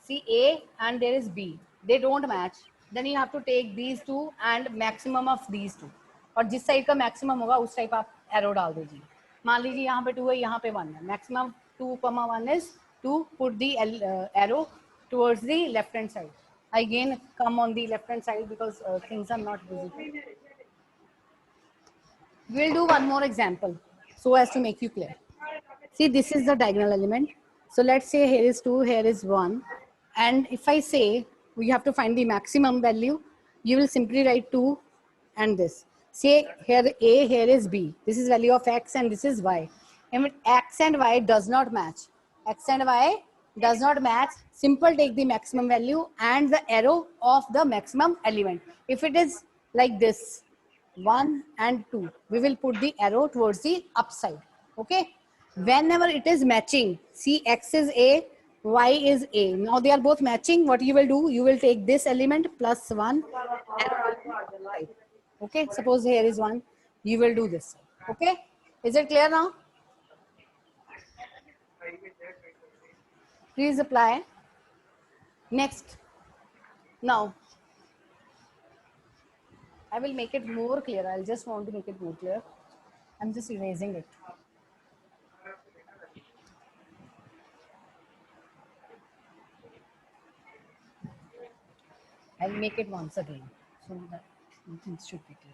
see A and there is B, they don't match. Then you have to take these two and maximum of these two. और जिस side का maximum होगा उस type आप arrow डाल दीजिए. मान लीजिए यहाँ पे 2 है, यहाँ पे 1 है. Maximum 2,1 is to put the arrow towards the left hand side. I again come on the left hand side because things are not visible. We'll do one more example so as to make you clear. See, this is the diagonal element. So let's say here is 2, here is 1. And if I say we have to find the maximum value, you will simply write 2 and this. Say here A, here is B. This is value of X and this is Y. And X and Y does not match. X and Y does not match. Simple take the maximum value and the arrow of the maximum element. If it is like this, 1 and 2, we will put the arrow towards the upside. Okay. Whenever it is matching, see X is A, Y is A. Now they are both matching. What you will do, you will take this element plus 1. Okay. Suppose here is 1. You will do this. Okay. Is it clear now? Please apply. Next, Now, I will make it more clear. I'll just want to make it more clear. I'm just erasing it. I'll make it once again so that things should be clear.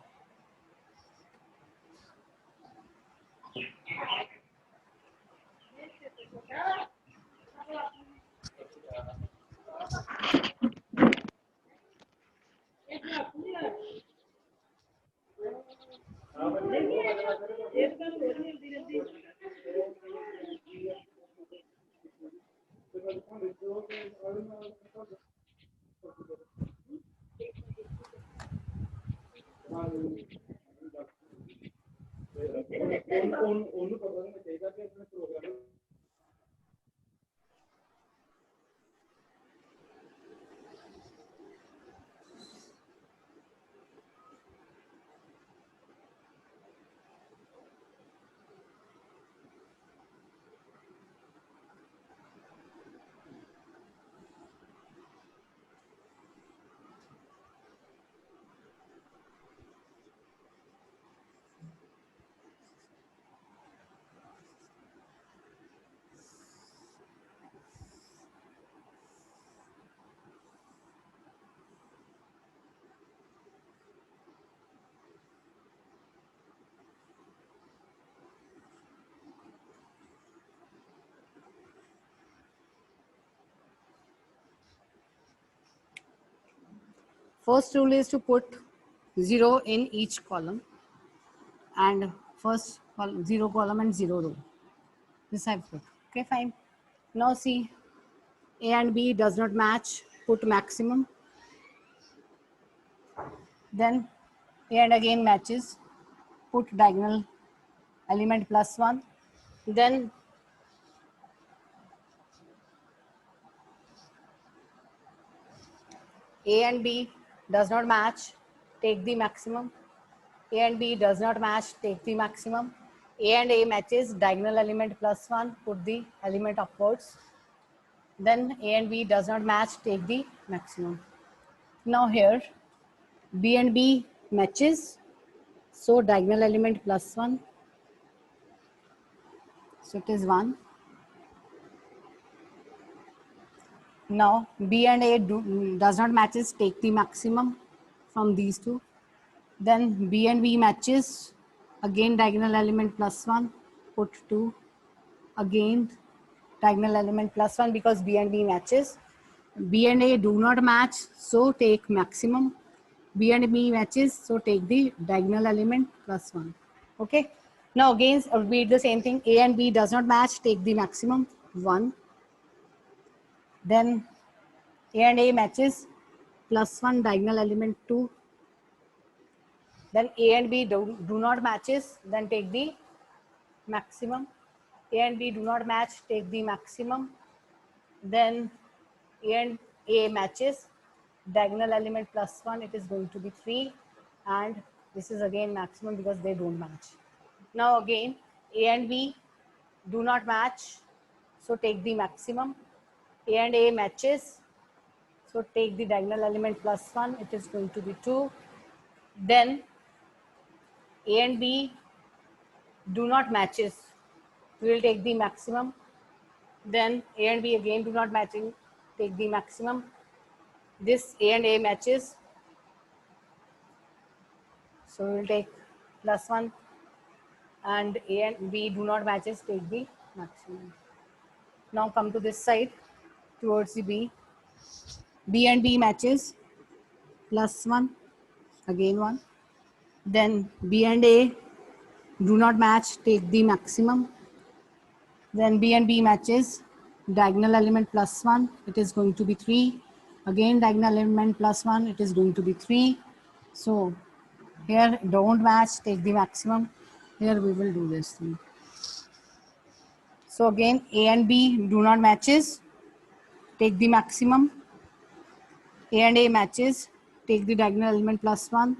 First rule is to put 0 in each column, and first 0 column and 0 row. This I've put. Okay, fine. Now see, A and B does not match, put maximum. Then A and again matches, put diagonal element +1. Then A and B does not match, take the maximum. A and B does not match, take the maximum. A and A matches, diagonal element +1, put the element upwards. Then A and B does not match, take the maximum. Now here, B and B matches, so diagonal element +1. So it is 1. Now B and A does not matches, take the maximum from these two. Then B and B matches, again diagonal element +1, put 2. Again diagonal element +1 because B and B matches. B and A do not match, so take maximum. B and B matches, so take the diagonal element +1. Okay. Now again repeat the same thing. A and B does not match, take the maximum 1. Then A and A matches, +1 diagonal element 2. Then A and B do not matches, then take the maximum. A and B do not match, take the maximum. Then A and A matches, diagonal element +1, it is going to be 3. And this is again maximum because they don't match. Now again, A and B do not match, so take the maximum. A and A matches, so take the diagonal element +1, it is going to be 2. Then A and B do not matches, we will take the maximum. Then A and B again do not matching, take the maximum. This A and A matches, so we will take +1. And A and B do not matches, take the maximum. Now come to this side towards the B. B and B matches, +1, again 1. Then B and A do not match, take the maximum. Then B and B matches, diagonal element +1, it is going to be 3. Again diagonal element +1, it is going to be 3. So here don't match, take the maximum. Here we will do this thing. So again A and B do not matches, take the maximum. A and A matches, take the diagonal element +1,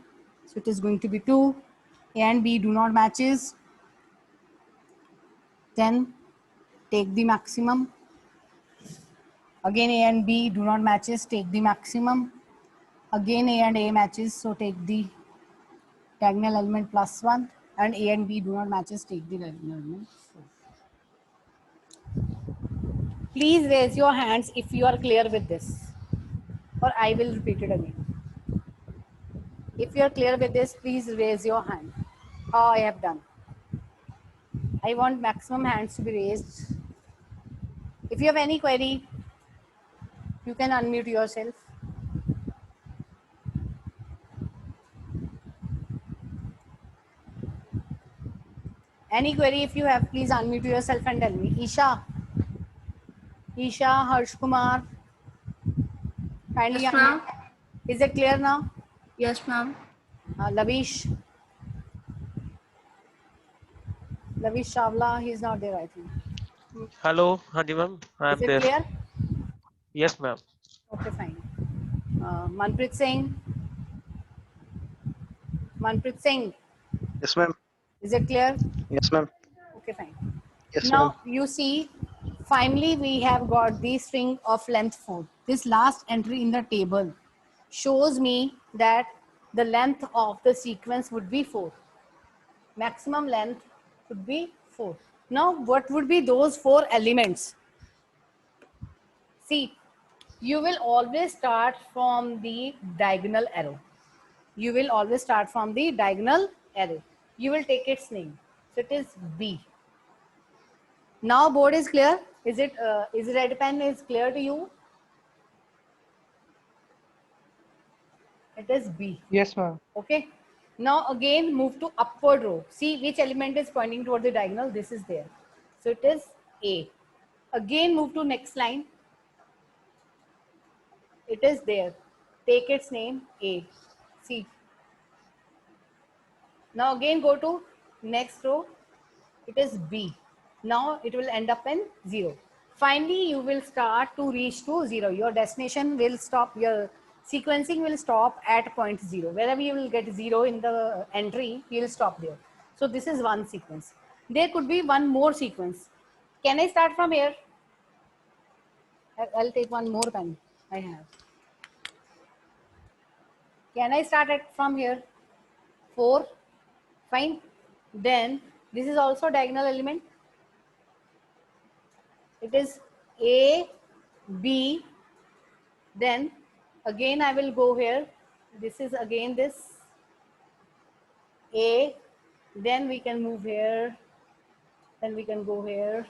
so it is going to be 2. A and B do not matches, then take the maximum. Again A and B do not matches, take the maximum. Again, A and A matches, so take the diagonal element +1, and A and B do not matches, take the diagonal element 4. Please raise your hands if you are clear with this, or I will repeat it again. If you are clear with this, please raise your hand. How I have done. I want maximum hands to be raised. If you have any query, you can unmute yourself. Any query if you have, please unmute yourself and tell me. Isha, Harsh Kumar. Kindly Yes, unmute. ma'am. Is it clear now? Yes, ma'am. Lavish Chawla, he is not there, I think. Hello, Hanji ma'am, I Is am it there. clear? Yes, ma'am. Okay, fine. Manpreet Singh. Yes, ma'am. Is it clear? Yes, ma'am. Okay, fine. Yes, ma'am. Now you see, finally we have got the string of length 4. This last entry in the table shows me that the length of the sequence would be 4. Maximum length would be 4. Now what would be those 4 elements? See, you will always start from the diagonal arrow. You will always start from the diagonal arrow. You will take its name. So it is B. Now board is clear. Is red pen is clear to you? It is B. Yes, ma'am. Okay. Now again move to upward row. See which element is pointing toward the diagonal. This is there. So it is A. Again move to next line. It is there. Take its name A. See. Now again go to next row. It is B. Now it will end up in 0. Finally, you will start to reach to 0. Your destination will stop, your sequencing will stop at point 0. Wherever you will get 0 in the entry, you will stop there. So this is one sequence. There could be one more sequence. Can I start from here? I'll take one more pen I have. Can I start from here? 4. Fine. Then this is also diagonal element. It is A, B. Then again I will go here. This is again this A. Then we can move here. Then we can go here.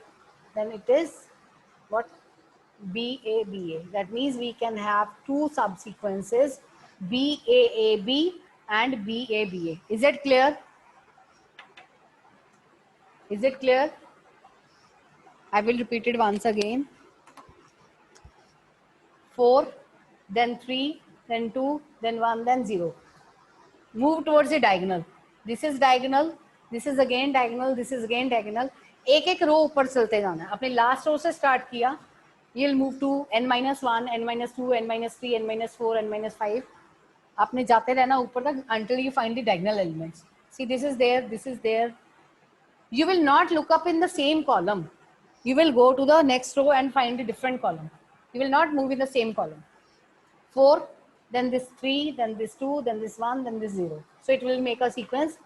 Then it is what? B, A, B, A. That means we can have 2 subsequences, B, A, B and B, A, B, A. Is it clear? Is it clear? I will repeat it once again. 4, then 3, then 2, then 1, then 0. Move towards the diagonal. This is diagonal. This is again diagonal. This is again diagonal. एक एक रो ऊपर चलते जाना है. अपने last row से start किया. You'll move to n-1, n-2, n-3, n-4, n-5. आपने जाते रहना ऊपर तक until you find the diagonal elements. See, this is there. This is there. You will not look up in the same column. You will go to the next row and find a different column. You will not move in the same column. 4, then this 3, then this 2, then this 1, then this 0. So it will make a sequence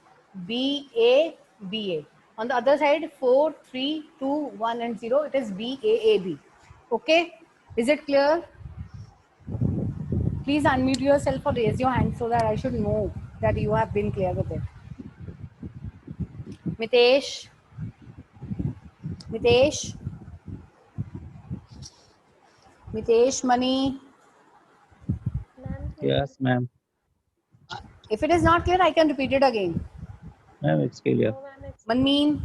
B, A, B, A. On the other side, 4, 3, 2, 1 and 0, it is B, A, A, B. Okay? Is it clear? Please unmute yourself or raise your hand so that I should know that you have been clear with it. Mitesh? Mitesh, Mani? Yes, ma'am. If it is not clear, I can repeat it again. Ma'am, it's clear. Manmeen?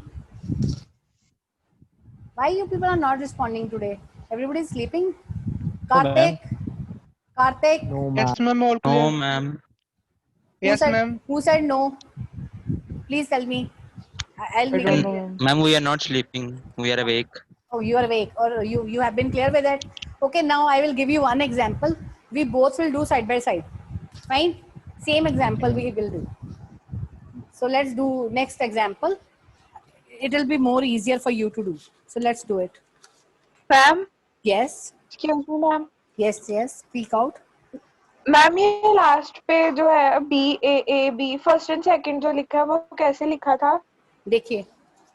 Why you people are not responding today? Everybody is sleeping? Karthik? Karthik? No, ma'am. Yes, ma'am. All No, clear. ma'am. Yes, ma'am. Who said no? Please tell me. I'll I make don't it know. clear. Ma'am, we are not sleeping. We are awake. Oh, you are awake or you have been clear with it. Okay, now I will give you one example. We both will do side by side. Fine? Same example we will do. So let's do next example. It will be more easier for you to do. So let's do it. Ma'am, Yes. excuse me, ma'am. Yes, yes. Speak out. Ma'am ये last पे जो है B A A B first and second जो लिखा है वो कैसे लिखा था? देखिए,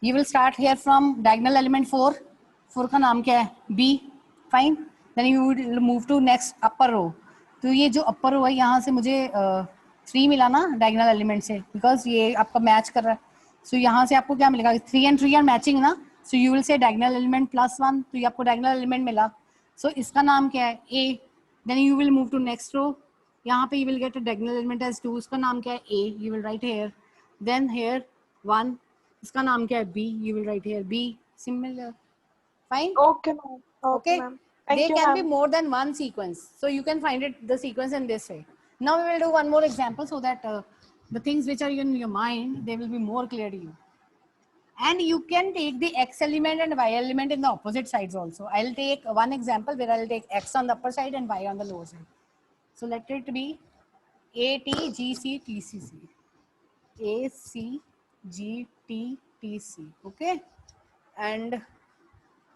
you will start here from diagonal element 4. 4 का नाम क्या है? B. Fine. Then you will move to next upper row. तो ये जो upper row है यहाँ से मुझे 3 मिला ना diagonal element से, because ये आपका मैच कर रहा है. So यहाँ से आपको क्या मिलेगा? 3 and 3 are matching ना. So you will say diagonal element +1. तो ये आपको diagonal element मिला. So इसका नाम क्या है? A. Then you will move to next row. यहाँ पे you will get a diagonal element as 2. उसका नाम क्या है? A. You will write here. Then here 1. इसका नाम क्या है? B. You will write here B. Similar. Fine. Okay ma'am. Okay ma'am. There Thank you can be ma'am. more than one sequence, so you can find it the sequence in this way. Now we will do one more example so that the things which are in your mind, they will be more clear to you. And you can take the X element and Y element in the opposite sides also. I'll take one example where I'll take X on the upper side and Y on the lower side. So let it be A T G C T C C. A C G T T C. Okay, and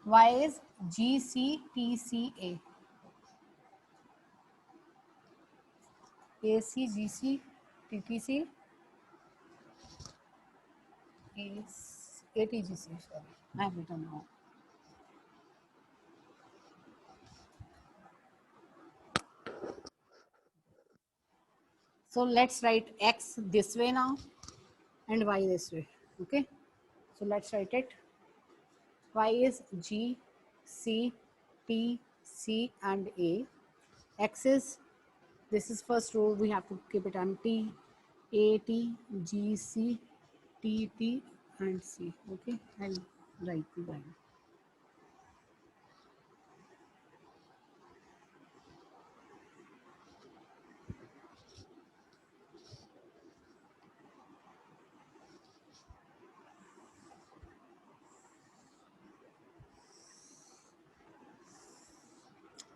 Y is G C T C A. A C G C T T C A T G C. Sorry, I have written wrong. So let's write X this way now and Y this way. Okay, so let's write it. Y is G C T C and A. X is, this is first row, we have to keep it empty. A T G C T T and C. Okay, I'll write the line.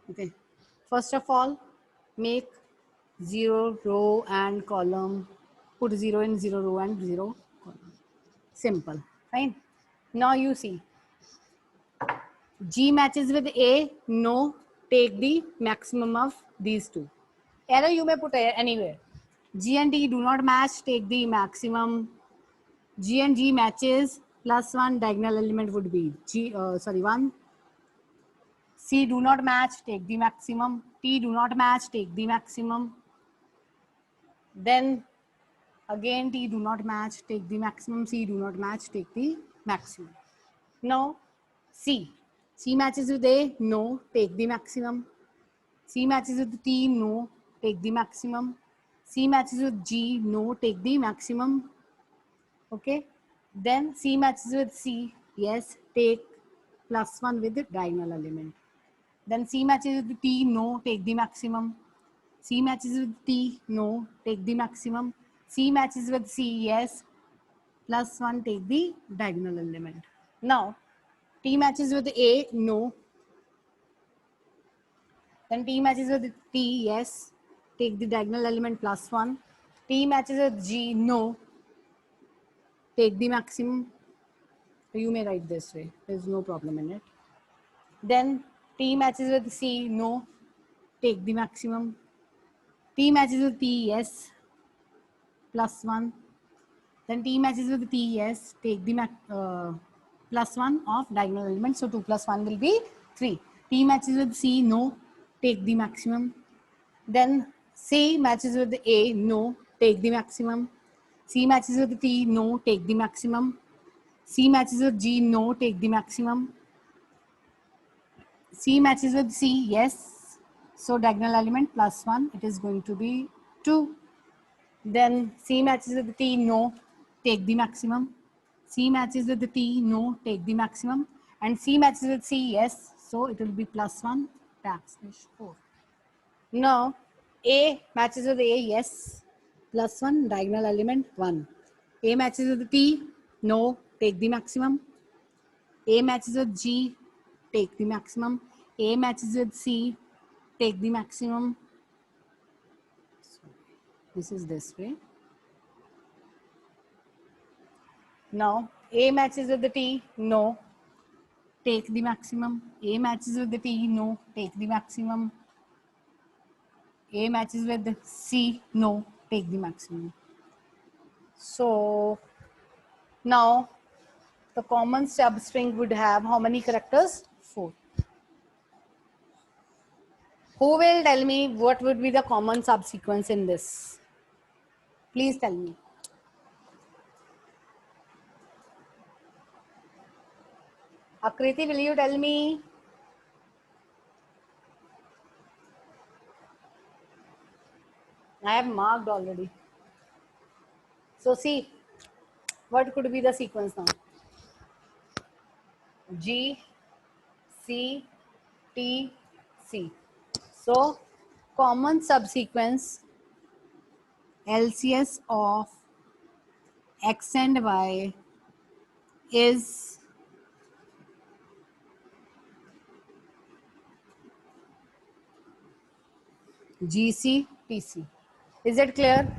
Okay, first of all, make 0 row and column, put 0 in 0 row and 0 column. Simple. Fine. Now you see, G matches with A, no, take the maximum of these two. Arrow you may put anywhere. G and D do not match, take the maximum. G and G matches, +1 diagonal element would be 1. C do not match, take the maximum. T do not match, take the maximum. Then again T do not match, take the maximum. C do not match, take the maximum. Now C. C matches with A, no, take the maximum. C matches with T, no, take the maximum. C matches with G, no, take the maximum. Okay. Then C matches with C, yes, take +1 with the diagonal element. Then C matches with T, no, take the maximum. C matches with T, no, take the maximum. C matches with C, yes, +1, take the diagonal element. Now, T matches with A, no. Then T matches with T, yes, take the diagonal element +1. T matches with G, no, take the maximum. So you may write this way, there's no problem in it. Then T matches with C, no, take the maximum. T matches with T, yes, +1. Then T matches with T, yes, take the +1 of diagonal element. So 2 + 1 will be 3. T matches with C, no, take the maximum. Then C matches with A, no, take the maximum. C matches with T, no, take the maximum. C matches with G, no, take the maximum. C matches with C, yes. So diagonal element +1, it is going to be 2. Then C matches with T, no, take the maximum. C matches with T, no, take the maximum. And C matches with C, yes. So it will be +1, \4. Now A matches with A, yes, +1, diagonal element 1. A matches with T, no, take the maximum. A matches with G, take the maximum. A matches with C, take the maximum. This is this way. Now A matches with the T, no, take the maximum. A matches with the T, no, take the maximum. A matches with C, no, take the maximum. So now the common substring would have how many characters? 4. Who will tell me what would be the common subsequence in this? Please tell me. Akriti, will you tell me? I have marked already. So see, what could be the sequence now? G, C, T, C. So common subsequence LCS of X and Y is GC, TC. Is it clear?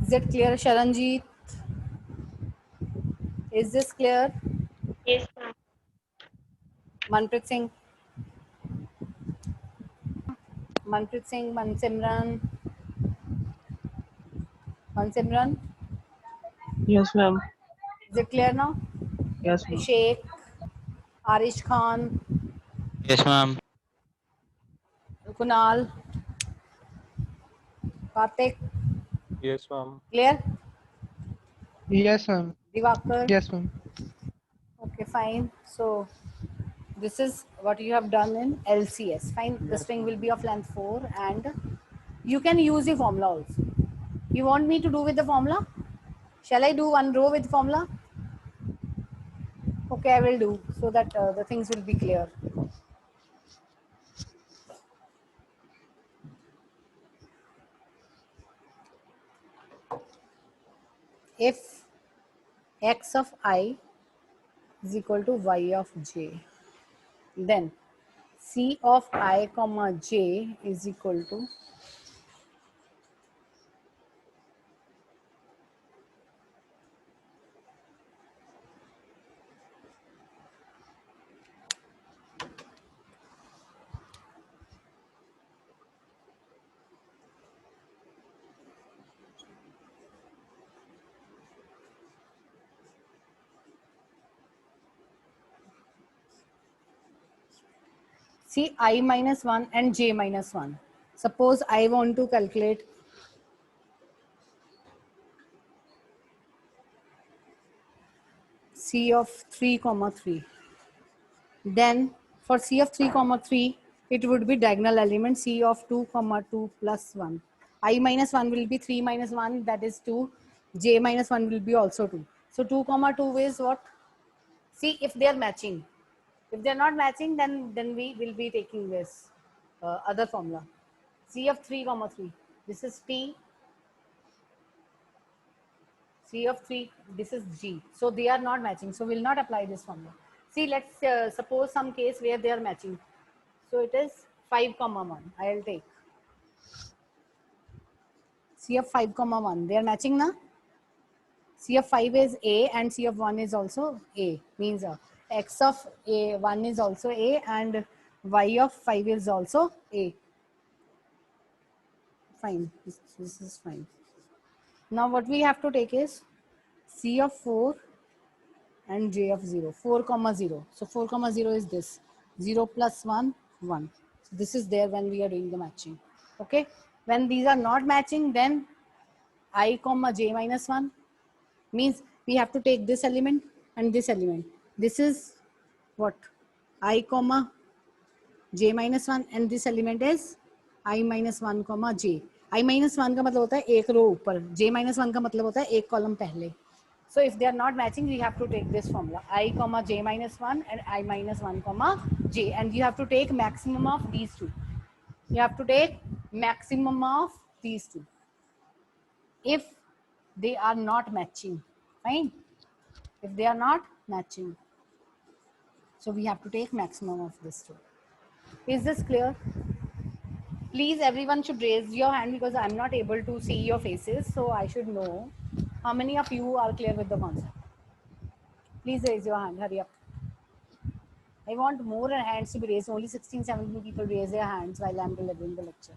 Is it clear, Sharanjeet? Is this clear? Yes, ma'am. Manpreet Singh? Manpreet Singh, Mansimran? Mansimran? Yes, ma'am. Is it clear now? Yes, ma'am. Sheikh, Arish Khan, Yes, ma'am. Kunal, Karthik? Yes, ma'am. Clear? Yes, ma'am. Divakar? Yes, ma'am. Okay, fine. So this is what you have done in LCS. Fine. The string will be of length 4 and you can use the formula also. You want me to do with the formula? Shall I do one row with formula? Okay, I will do so that the things will be clear. If x of I is equal to y of j, then c of I comma j is equal to C I minus 1 and j minus 1. Suppose I want to calculate C of 3 comma 3. Then for C of 3 comma 3, it would be diagonal element C of 2 comma 2 plus 1. I minus 1 will be 3 minus 1, that is 2. J minus 1 will be also 2. So 2 comma 2 is what? See if they are matching. If they are not matching, then we will be taking this other formula. C of 3 comma 3. This is T. C of 3, this is G. So they are not matching. So we'll not apply this formula. See, let's suppose some case where they are matching. So it is 5 comma 1. I'll take C of 5 comma 1. They are matching now. C of 5 is A and C of 1 is also A. Means X of A1 is also A and Y of 5 is also A. Fine. This is fine. Now what we have to take is C of 4 and J of 0. 4 comma 0. So 4 comma 0 is this. 0 plus 1, 1. So this is there when we are doing the matching. Okay. When these are not matching, then I comma j minus 1 means we have to take this element and this element. This is what? I comma j minus 1 and this element is I minus 1 comma j. I minus 1 का मतलब होता है एक रो ऊपर, j minus 1 का मतलब होता है एक कॉलम पहले. So if they are not matching, we have to take this formula I comma j minus 1 and I minus 1 comma j, and you have to take maximum of these two. You have to take maximum of these two. If they are not matching, fine. If they are not matching, so we have to take maximum of this two. Is this clear? Please, everyone should raise your hand because I'm not able to see your faces. So I should know how many of you are clear with the concept. Please raise your hand. Hurry up. I want more hands to be raised. Only 16, 17 people raise their hands while I'm delivering the lecture.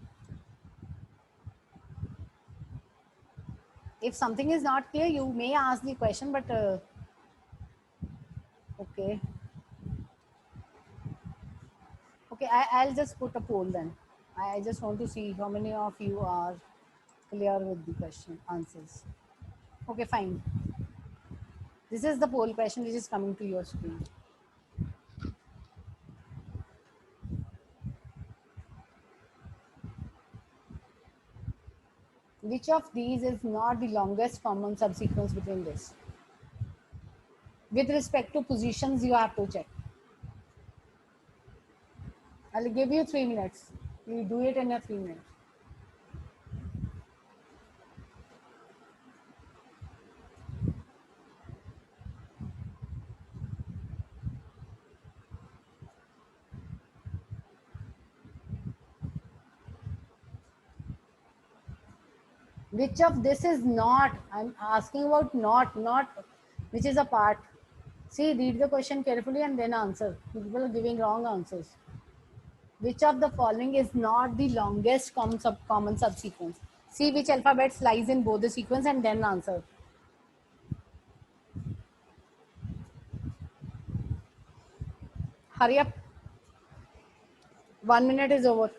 If something is not clear, you may ask the question, but okay. Okay, I'll just put a poll then. I just want to see how many of you are clear with the question answers. Okay, fine. This is the poll question which is coming to your screen. Which of these is not the longest common subsequence between this? With respect to positions, you have to check. I'll give you 3 minutes. You do it in your 3 minutes. Which of this is not? I'm asking about not which is a part. See, read the question carefully and then answer. People are giving wrong answers. Which of the following is not the longest common subsequence? See which alphabet lies in both the sequence and then answer. Hurry up. 1 minute is over.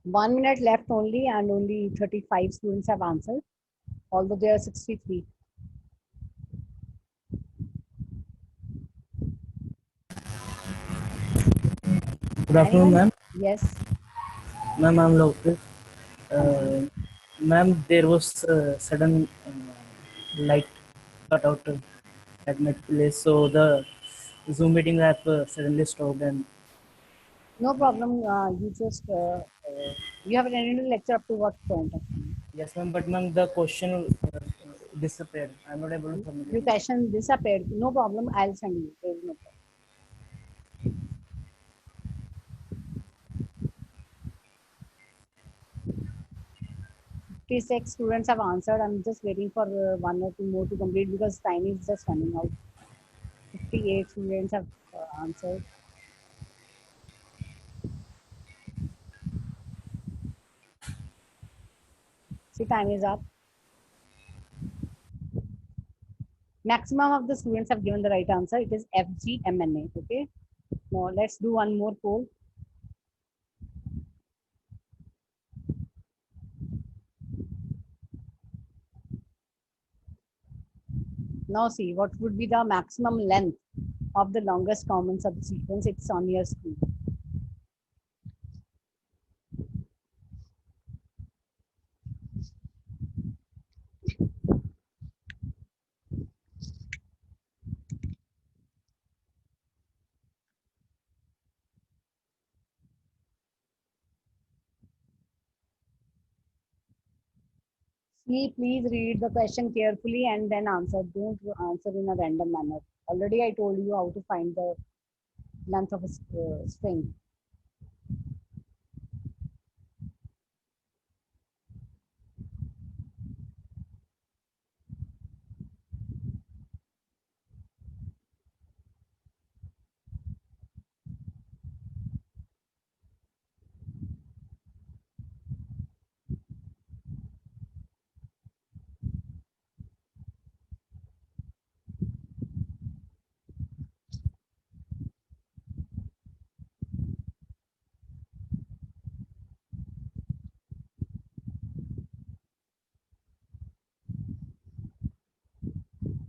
One minute left only, and only 35 students have answered, although there are 63. Good afternoon, ma'am. Yes. Ma'am, I'm Lokesh. Ma'am, there was sudden light cut out at my place, so the Zoom meeting app suddenly stopped. And No problem. You have attended the lecture up to what point of time? yes, ma'am. But ma'am, the question disappeared. I'm not able to submit Your it. question disappeared. No problem. I'll send you. There is no problem. 56 students have answered. I'm just waiting for one or two more to complete because time is just running out. 58 students have answered. See, time is up. Maximum of the students have given the right answer. It is FGMNA. Okay. Now let's do one more poll. Now see what would be the maximum length of the longest common subsequence. It's on your screen. See, please read the question carefully and then answer. Don't answer in a random manner. Already I told you how to find the length of a string.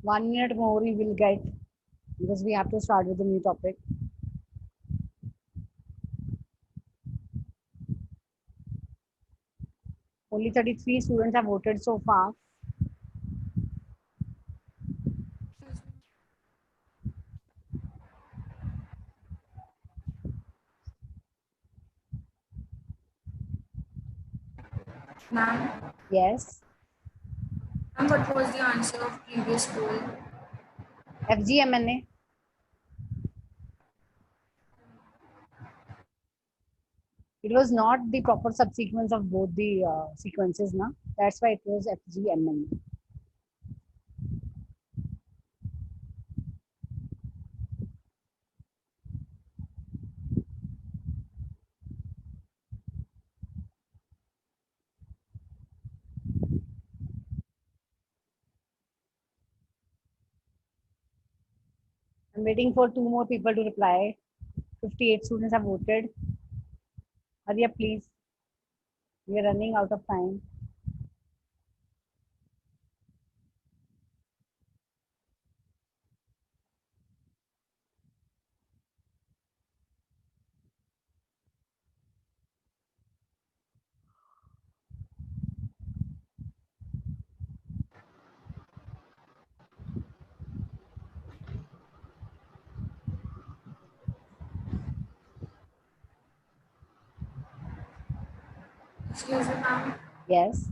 1 minute more we will get, because we have to start with the new topic. Only 33 students have voted so far. Ma'am, Yes. and what was the answer of previous poll? FGMNA. It was not the proper subsequence of both the sequences, na? That's why it was FGMNA. I'm waiting for 2 more people to reply. 58 students have voted. Hurry up, please. We are running out of time. Excuse me, ma'am. Yes.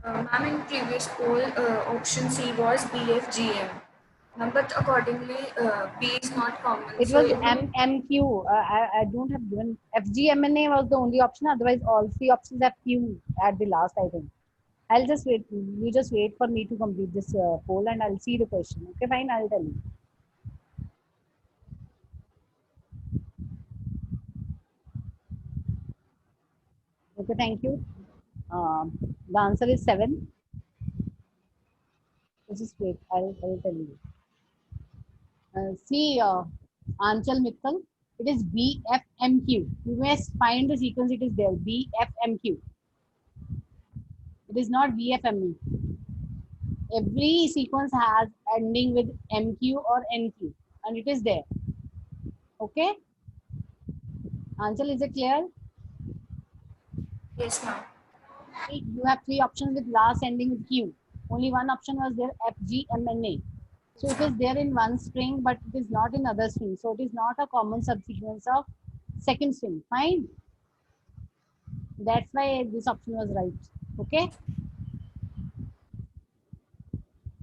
Ma'am, in previous poll, option C was BFGM. But accordingly, B is not common. It so was MQ. I don't have given. FGMNA was the only option. Otherwise, all 3 options have Q at the last, I think. I'll just wait. You just wait for me to complete this poll and I'll see the question. Okay, fine. I'll tell you. Okay, thank you. The answer is 7. Just wait. I'll tell you. See, Anchal Mittal, it is BFMQ. You must find the sequence, it is there, BFMQ. It is not BFME. Every sequence has ending with MQ or NQ, and it is there. Okay? Anchal, is it clear? Yes, ma'am. You have 3 options with last ending with Q. Only one option was there, FGMNA. So it is there in one string, but it is not in other string. So it is not a common subsequence of second string. Fine. That's why this option was right. Okay.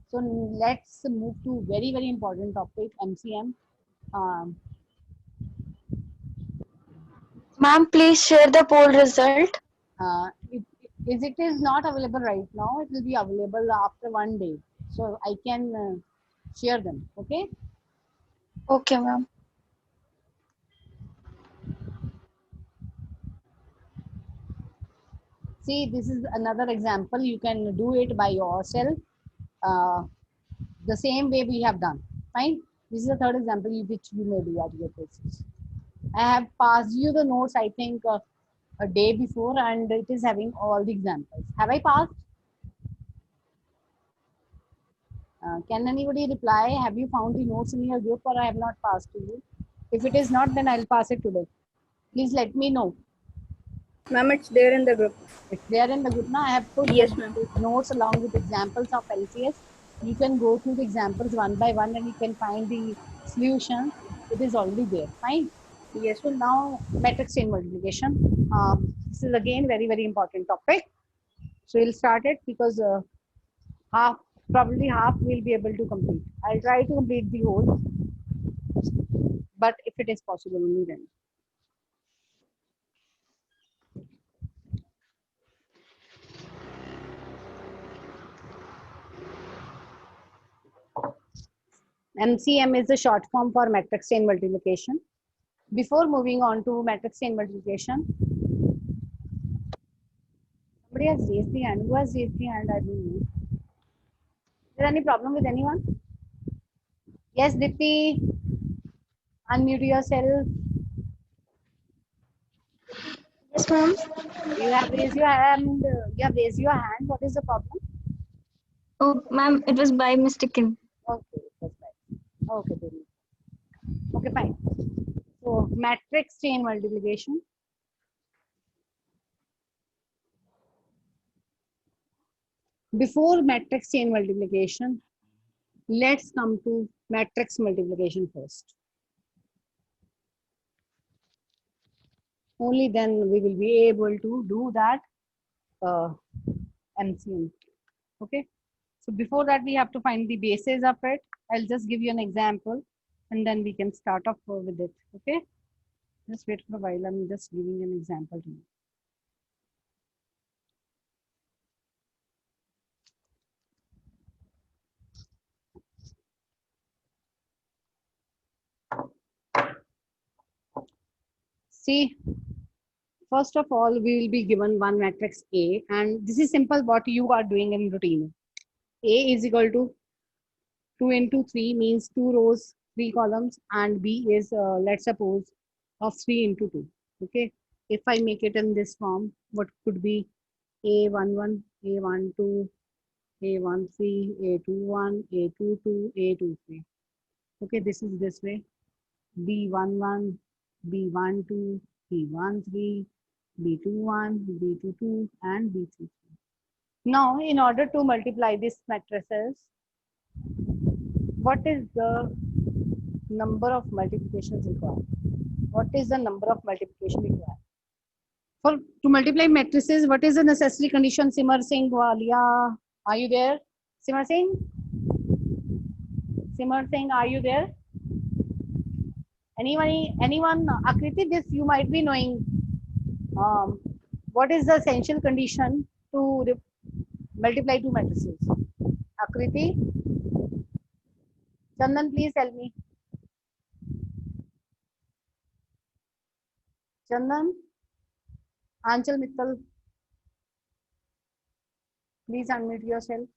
So let's move to very, very important topic, MCM. Ma'am, please share the poll result. It is not available right now. It will be available after 1 day. So I can share them. Okay. Okay, ma'am. See, this is another example. You can do it by yourself. The same way we have done. Fine. This is the third example which you may do at your places. I have passed you the notes, I think, a day before, and it is having all the examples. Have I passed? Can anybody reply? Have you found the notes in your group, or I have not passed to you? If it is not, then I'll pass it today. Please let me know. Ma'am, it's there in the group. It's there in the group now. I have put notes along with examples of LCS. You can go through the examples one by one and you can find the solution. It is already there. Fine. Yes. So now matrix chain multiplication. This is again very, very important topic. So we'll start it because probably half we'll be able to complete. I'll try to complete the whole, but if it is possible only then. MCM is the short form for matrix chain multiplication. Before moving on to matrix chain multiplication, somebody has raised the hand. Who has raised the hand? I don't know. Is there any problem with anyone? Yes, Dipti, unmute yourself. Yes, ma'am. You have raised your hand. You have raised your hand. What is the problem? Oh, ma'am, it was by mistaken. Okay, then. Okay, fine. So matrix chain multiplication. Before matrix chain multiplication, let's come to matrix multiplication first. Only then we will be able to do that MCM. Okay. So before that, we have to find the basis of it. I'll just give you an example and then we can start off with it. Okay. Just wait for a while. I'm just giving an example to you. See, first of all, we will be given one matrix A, and this is simple what you are doing in routine. A is equal to 2 into 3 means 2 rows, 3 columns, and B is, let's suppose, of 3 into 2. Okay. If I make it in this form, what could be A11, A12, A13, A21, A22, A23. Okay, this is this way. B11, B12, B13, B21, B22, and B33. Now, in order to multiply these matrices, what is the number of multiplications required? What is the number of multiplication required? To multiply matrices, what is the necessary condition? Simar Singh, Walia, are you there? Simar Singh? Simar Singh, are you there? Anyone? Akriti, this you might be knowing. What is the essential condition to multiply two matrices? Akriti? Chandan, please tell me. Chandan? Anchal Mittal? Please unmute yourself.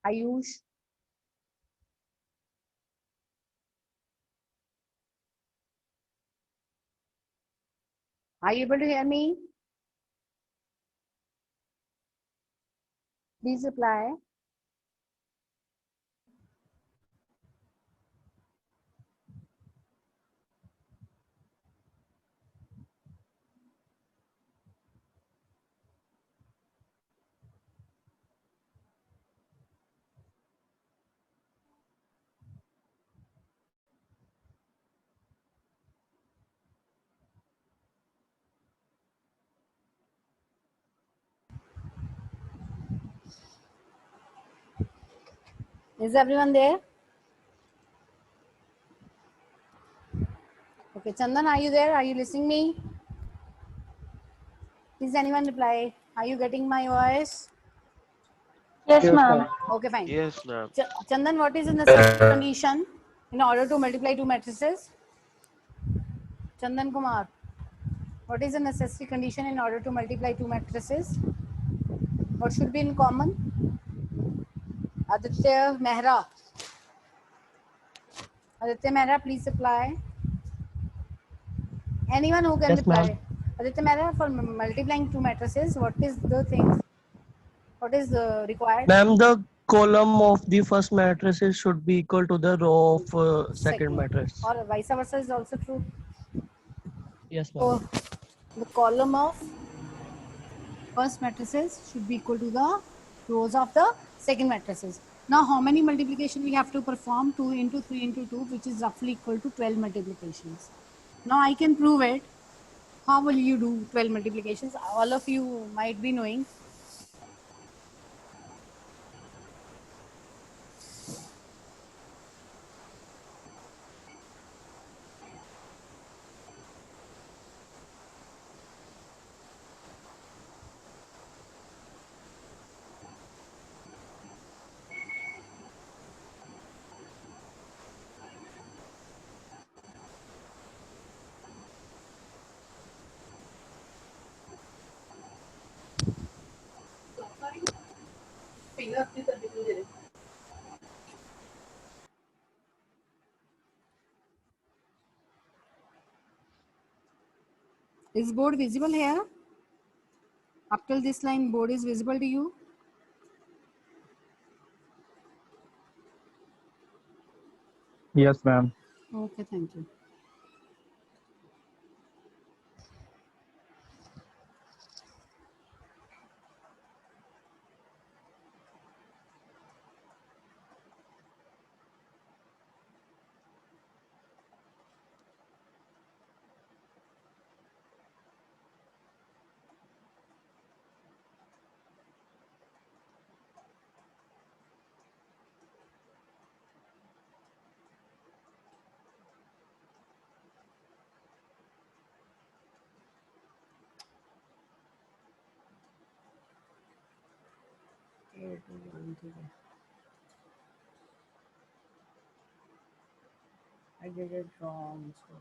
Ayush? Are you able to hear me? Please reply. Is everyone there? Okay, Chandan, are you there? Are you listening me? Please anyone reply. Are you getting my voice? Yes, ma'am. Okay, fine. Yes, ma'am. Chandan, what is the necessary condition in order to multiply two matrices? Chandan Kumar, what is the necessary condition in order to multiply two matrices? What should be in common? Aditya Mehra. Aditya Mehra, please reply. Anyone who can reply. Aditya Mehra, for multiplying two matrices, what is the thing? What is required? Ma'am, the column of the first matrices should be equal to the row of second matrix. Or vice versa is also true. Yes, ma'am. So the column of first matrices should be equal to the rows of the second matrices. Now, how many multiplication we have to perform? 2 into 3 into 2, which is roughly equal to 12 multiplications. Now, I can prove it. How will you do 12 multiplications? All of you might be knowing. Is board visible here? Up till this line, board is visible to you? Yes, ma'am. Okay, thank you. I did it wrong. Sorry.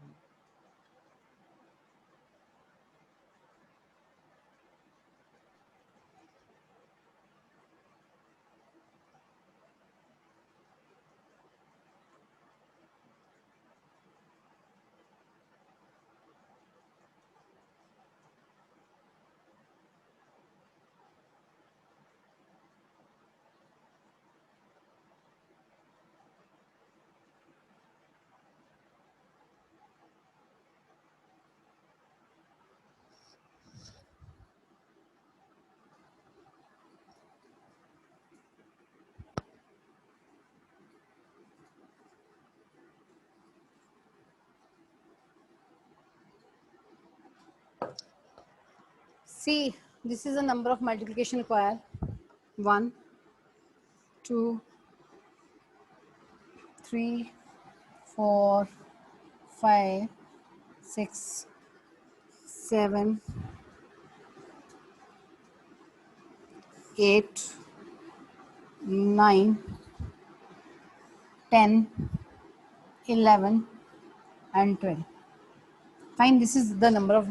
See, this is the number of multiplication required. 1, 2, 3, 4, 5, 6, 7, 8, 9, 10, 11, and 12. Fine, this is the number of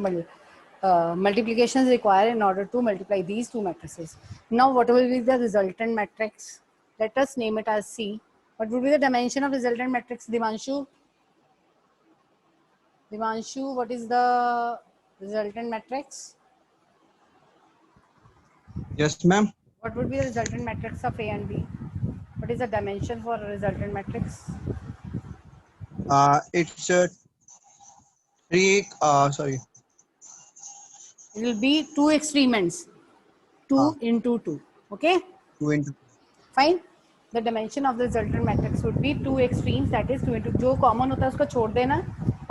multiplications required in order to multiply these two matrices. Now, what will be the resultant matrix? Let us name it as C. What would be the dimension of resultant matrix, Divanshu? Divanshu, what is the resultant matrix? Yes, ma'am. What would be the resultant matrix of A and B? What is the dimension for a resultant matrix? It's three. Sorry. It will be two experiments. 2 into 2. Okay? 2 into. Fine. The dimension of the resultant matrix would be two extremes, that is 2 into जो common होता है उसको छोड़ देना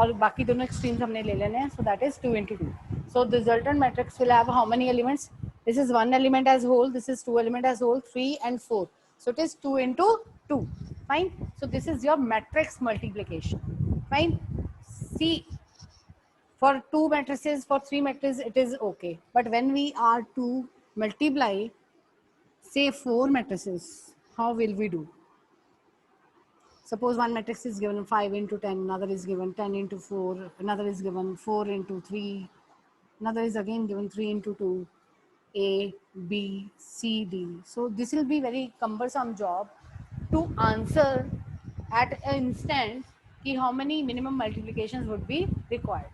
और बाकी दोनों extremes हमने ले लेने हैं, so that is 2 into 2. So the resultant matrix will have how many elements? This is one element as whole, this is two element as whole, 3 and 4. So it is 2 into 2. Fine. So this is your matrix multiplication. Fine. See, for two matrices, for three matrices, it is okay. But when we are to multiply, say 4 matrices, how will we do? Suppose one matrix is given 5 into 10, another is given 10 into 4, another is given 4 into 3, another is again given 3 into 2, A, B, C, D. So this will be very cumbersome job to answer at an instant ki how many minimum multiplications would be required.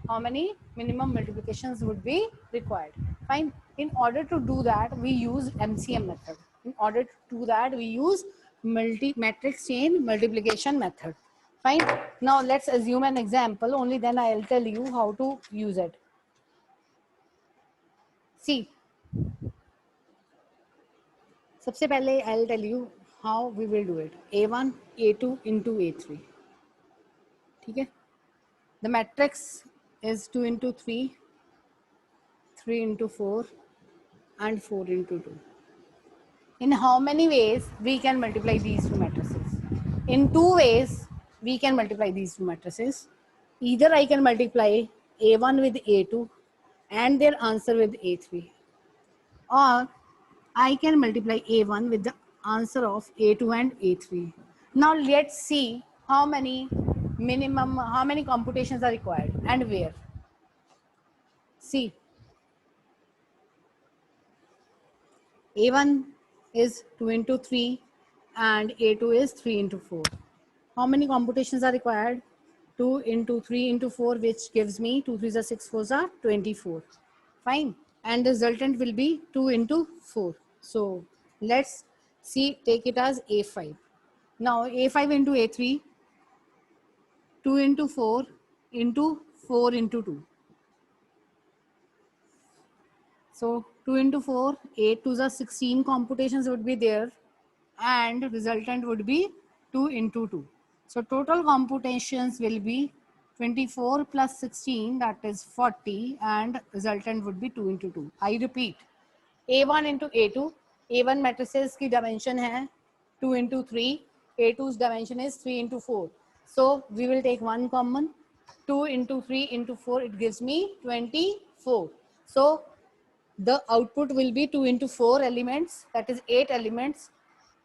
How many minimum multiplications would be required. Fine. In order to do that, we use MCM method. In order to do that, we use matrix chain multiplication method. Fine. Now let's assume an example. Only then I'll tell you how to use it. See. सबसे पहले I'll tell you how we will do it. A1, A2 into A3. ठीक है? The matrix is 2 into 3, 3 into 4, and 4 into 2. In how many ways we can multiply these two matrices? In two ways we can multiply these two matrices. Either I can multiply A1 with A2 and their answer with A3, or I can multiply A1 with the answer of A2 and A3. Now let's see how many computations are required and where. See, A1 is 2 into 3 and A2 is 3 into 4. How many computations are required? 2 into 3 into 4, which gives me 2 3s are 6 4s are 24. Fine. And the resultant will be 2 into 4. So let's see, take it as A5. Now A5 into A3, 2 into 4 into 4 into 2. So 2 into 4, 8 to the 16 computations would be there, and resultant would be 2 into 2. So total computations will be 24 plus 16, that is 40, and resultant would be 2 into 2. I repeat, A1 into A2, A1 matrices की dimension है 2 into 3, A2's dimension is 3 into 4. So we will take one common, 2 into 3 into 4, it gives me 24. So the output will be 2 into 4 elements, that is 8 elements.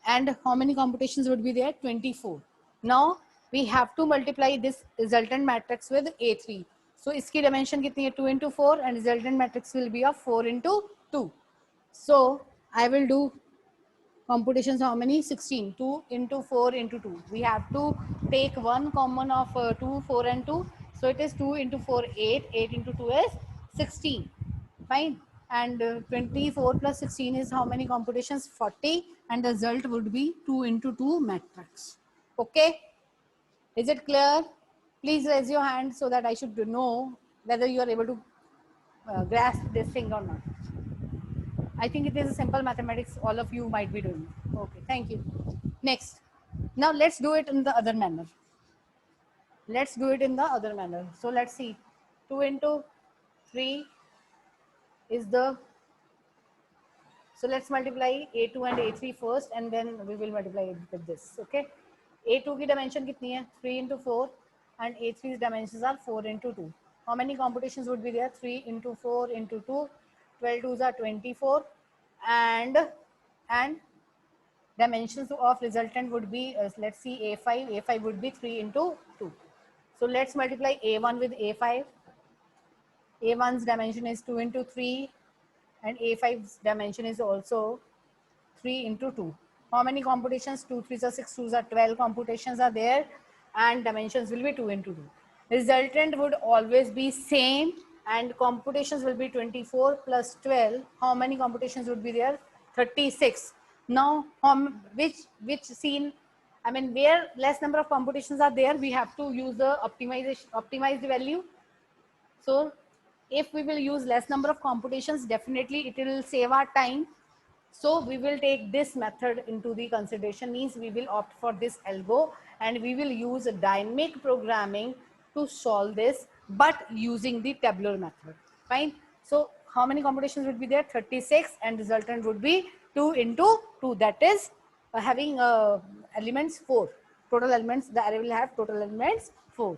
And how many computations would be there? 24. Now we have to multiply this resultant matrix with A3. So iski dimension kitni hai? 2 into 4, and resultant matrix will be of 4 into 2. So I will do computations how many? 16. 2 into 4 into 2. We have to take one common of 2, 4 and 2. So it is 2 into 4, 8. 8 into 2 is 16. Fine. And 24 plus 16 is how many computations? 40. And the result would be 2 into 2 matrix. Okay. Is it clear? Please raise your hand so that I should know whether you are able to grasp this thing or not. I think it is a simple mathematics all of you might be doing. Okay, thank you. Next. Now let's do it in the other manner. Let's do it in the other manner. So let's see. 2 into 3 is the... So let's multiply A2 and A3 first, and then we will multiply it with this. Okay. A2 की dimension कितनी है? 3 into 4, and A3's dimensions are 4 into 2. How many computations would be there? 3 into 4 into 2. 12 2s are 24, and dimensions of resultant would be, let's see, A5. A5 would be 3 into 2. So let's multiply A1 with A5. A1's dimension is 2 into 3, and A5's dimension is also 3 into 2. How many computations? 2 3s are 6, 2s are 12 computations are there, and dimensions will be 2 into 2. Resultant would always be same, and computations will be 24 plus 12. How many computations would be there? 36. Now, which scene, I mean, where less number of computations are there, we have to use the optimize the value. So if we will use less number of computations, definitely it will save our time. So we will take this method into the consideration, means we will opt for this algo, and we will use a dynamic programming to solve this, but using the tabular method. Fine. So how many computations would be there? 36, and resultant would be 2 into 2. That is having elements 4. Total elements, the array will have total elements 4.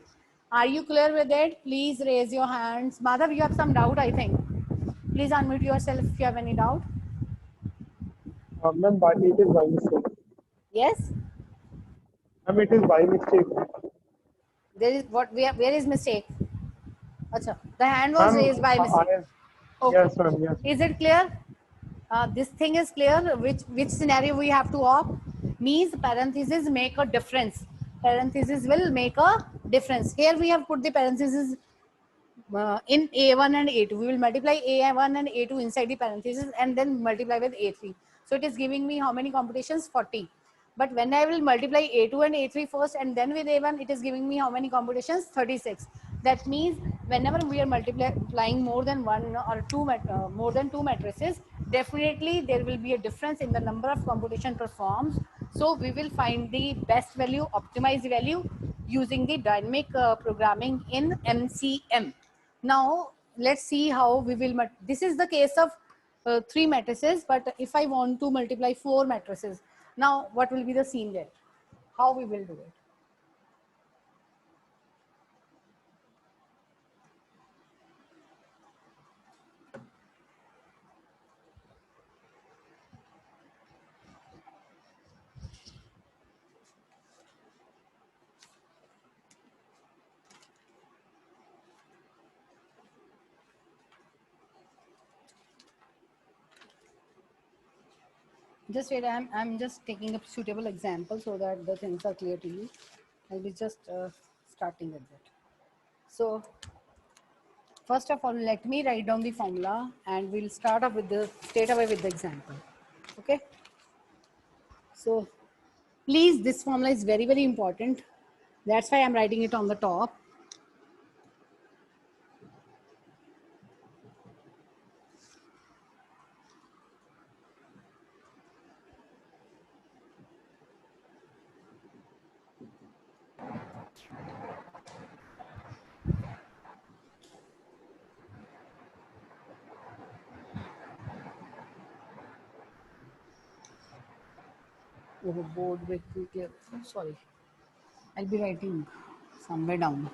Are you clear with it? Please raise your hands. Madhav, you have some doubt, I think. Please unmute yourself if you have any doubt. Ma'am, but it is by mistake. Yes? Ma'am, it is by mistake. There is what? Where is mistake? Achha, the hand was raised by mistake. Okay. Yes, ma'am. Yes. Is it clear? This thing is clear. Which scenario we have to opt? Means parentheses make a difference. Parentheses will make a difference. Here we have put the parentheses in A1 and A2. We will multiply A1 and A2 inside the parentheses and then multiply with A3. So it is giving me how many computations? 40. But when I will multiply A2 and A3 first and then with A1, it is giving me how many computations? 36. That means whenever we are multiplying more than one or two, more than two matrices, definitely there will be a difference in the number of computation performed. So we will find the best value, optimize the value using the dynamic programming in MCM. Now let's see how we will, this is the case of 3 matrices, but if I want to multiply 4 matrices, now what will be the scene there? How we will do it? Just wait, I'm just taking a suitable example so that the things are clear to you. I'll be just starting with it. So first of all, let me write down the formula and we'll start up with the straight away with the example. Okay. So please, this formula is very, very important. That's why I'm writing it on the top. Oh, board with sorry. I'll be writing somewhere down.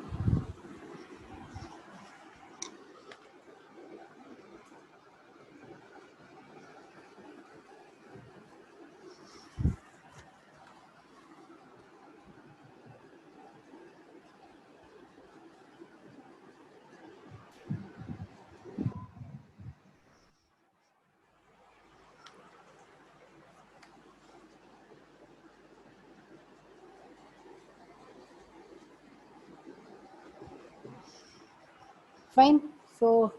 Fine. So,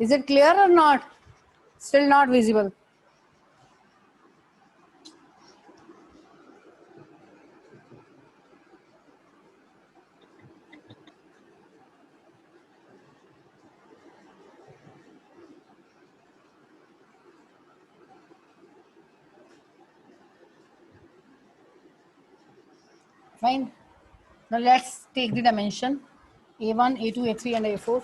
is it clear or not? Still not visible. Fine. Now let's take the dimension A1, A2, A3 and A4.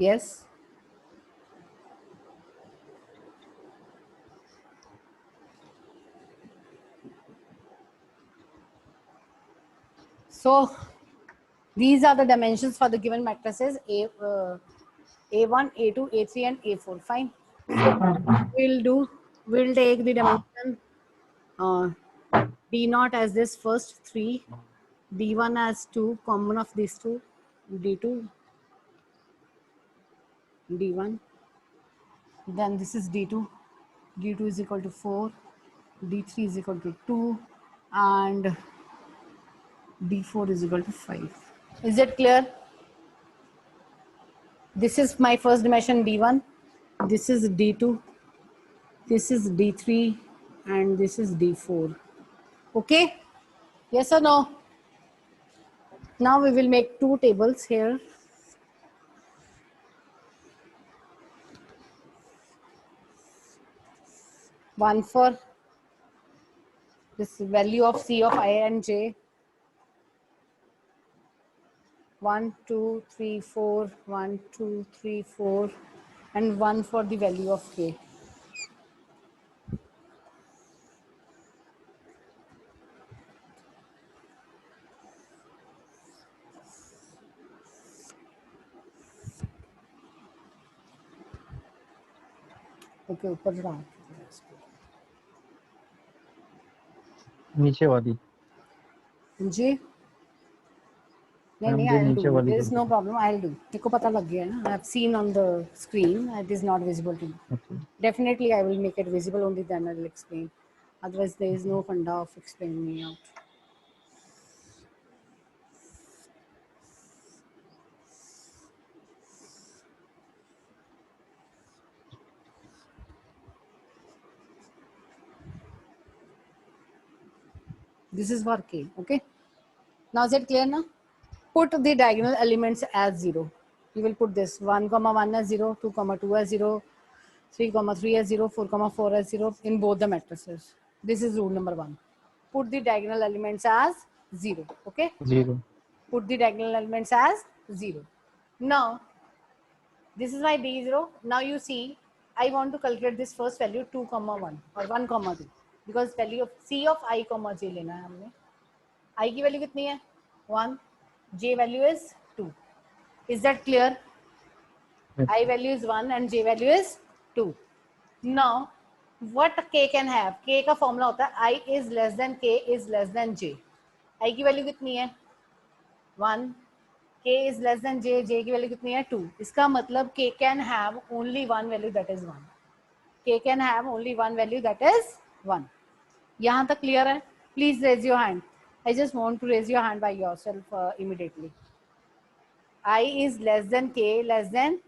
Yes. So these are the dimensions for the given matrices A1, A2, A3 and A4. Fine. We'll take the dimension D0 as this first 3, D1 as 2, common of these two, D2, D1, then this is D2, D2 is equal to 4, D3 is equal to 2 and D4 is equal to 5. Is it clear? This is my first dimension D1, this is D2, this is D3 and this is D4. Okay? Yes or no? Now we will make two tables here. One for this value of C of I and J. 1, 2, 3, 4, 1, 2, 3, 4, and one for the value of K. Okay, ऊपर जाओ. नीचे वाली जी नहीं ma'am नहीं जो I'll नीचे do. वाली There is no problem. I'll do. मेरे को पता लग गया है ना. I've seen on the screen. It is not visible to me. Okay. Definitely, I will make it visible. Only then I will explain. Otherwise, there is no funda of explaining me out. This is for K. Okay. Now is it clear now? Put the diagonal elements as 0. You will put this 1, 1 as 0, 2, 2 as 0, 3, 3 as 0, 4, 4 as 0 in both the matrices. This is rule number 1. Put the diagonal elements as 0. Okay. 0. Put the diagonal elements as 0. Now, this is my D0. Now you see, I want to calculate this first value 2, 1 or 1, 2 because value of C of I, J लेना है हमने. I की value कितनी है? 1. J value is 2. Is that clear? Yes. I value is 1 and J value is 2. Now, what K can have? K का formula होता है I is less than K is less than J. I की value कितनी है? 1. K is less than J. J की value कितनी है? 2. इसका मतलब K can have only one value that is 1. K can have only one value that is 1. यहाँ तक clear है? Please raise your hand. I just want to raise your hand by yourself immediately. I is less than k less than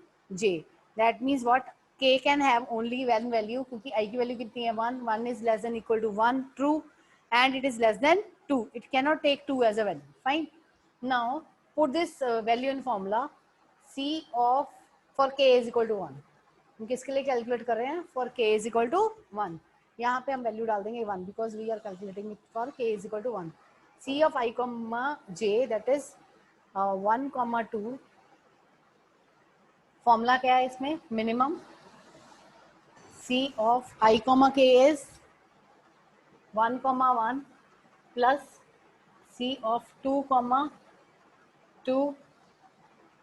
j. That means what? K can have only one value क्योंकि I की value कितनी है 1. 1 is less than equal to 1, true, and it is less than 2. It cannot take 2 as a value. Fine. Now put this value in formula. C of for k is equal to 1. हम किसके लिए calculate कर रहे हैं? For k is equal to 1. यहाँ पे हम value डाल देंगे 1 because we are calculating it for k is equal to 1. C of I comma j, that is 1 comma 2. Formula क्या है इसमें? Minimum C of I comma k is 1 comma 1 plus C of 2 comma 2,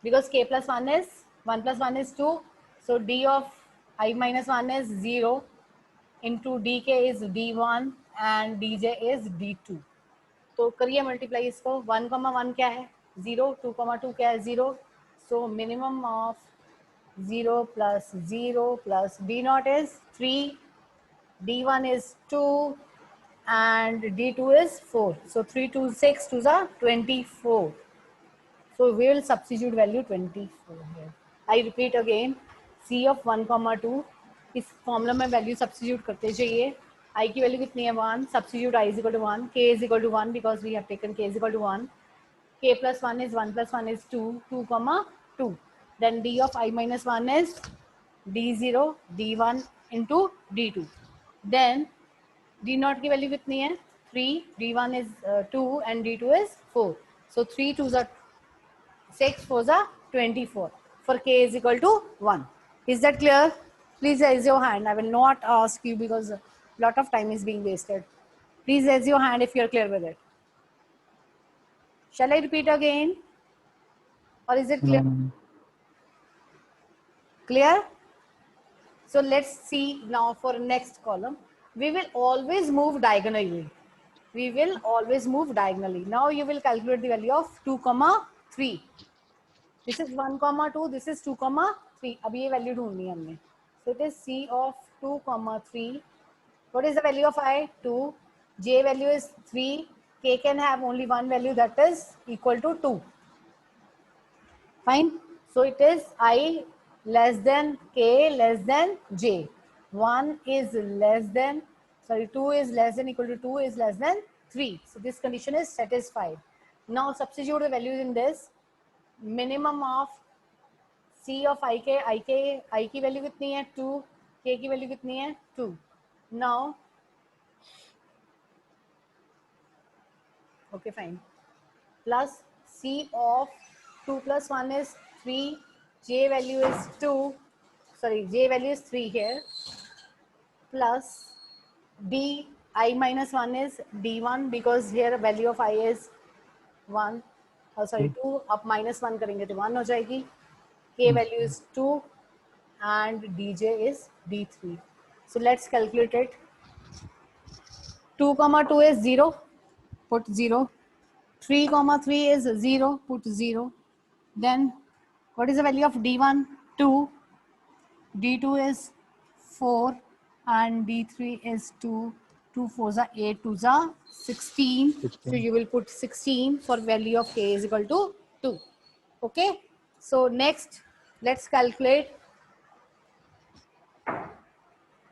because k plus 1 is 1 plus 1 is 2, so d of I minus 1 is 0 into dk is d1 and dj is d2. तो करिए multiply इसको. 1 comma 1 क्या है? 0. 2 comma 2 क्या है? 0. So minimum of 0 plus 0 plus d naught is 3, d1 is 2 and d2 is 4. So 3 2 6 2 are 24. So we will substitute value 24 here. I repeat again, C of 1 comma 2. इस formula में value substitute करते जाइए. I की value कितनी है? 1. Substitute I is equal to 1. K is equal to 1 because we have taken K is equal to 1. K plus 1 is 1 plus 1 is 2. 2 comma 2. Then d of I minus 1 is d0 d1 into d2. Then d naught की value कितनी है? 3. d1 is 2 and d2 is 4. So 3 2s are 6, 4s are 24 for k is equal to 1. Is that clear? Please raise your hand. I will not ask you because a lot of time is being wasted. Please raise your hand if you are clear with it. Shall I repeat again? Or is it clear? Clear? So let's see now for next column. We will always move diagonally. We will always move diagonally. Now you will calculate the value of 2 comma 3. This is 1 comma 2. This is 2 comma 3. अब ये value ढूंढनी है हमने. So it is C of 2 comma 3. What is the value of I? 2. J value is 3. K can have only one value, that is equal to 2. Fine. So it is I less than K less than J. 1 is less than, sorry, 2 is less than equal to 2 is less than 3. So this condition is satisfied. Now substitute the values in this. Minimum of C of I की value कितनी है? 2. K की value कितनी है? 2. Now, okay, fine. Plus C of 2 plus 1 is 3. J value is 2. Sorry, J value is 3 here. Plus D I minus 1 is D1 because here value of I is 1. Oh, sorry, 2. अब minus 1 करेंगे तो 1 हो जाएगी. K value is 2 and DJ is D3. So let's calculate it. 2 comma 2 is 0. Put 0. 3 comma 3 is 0. Put 0. Then what is the value of D1? 2. D2 is 4 and D3 is 2. 2 4s are 8. 2s are 16. So you will put 16 for value of K is equal to 2. Okay. So next, let's calculate.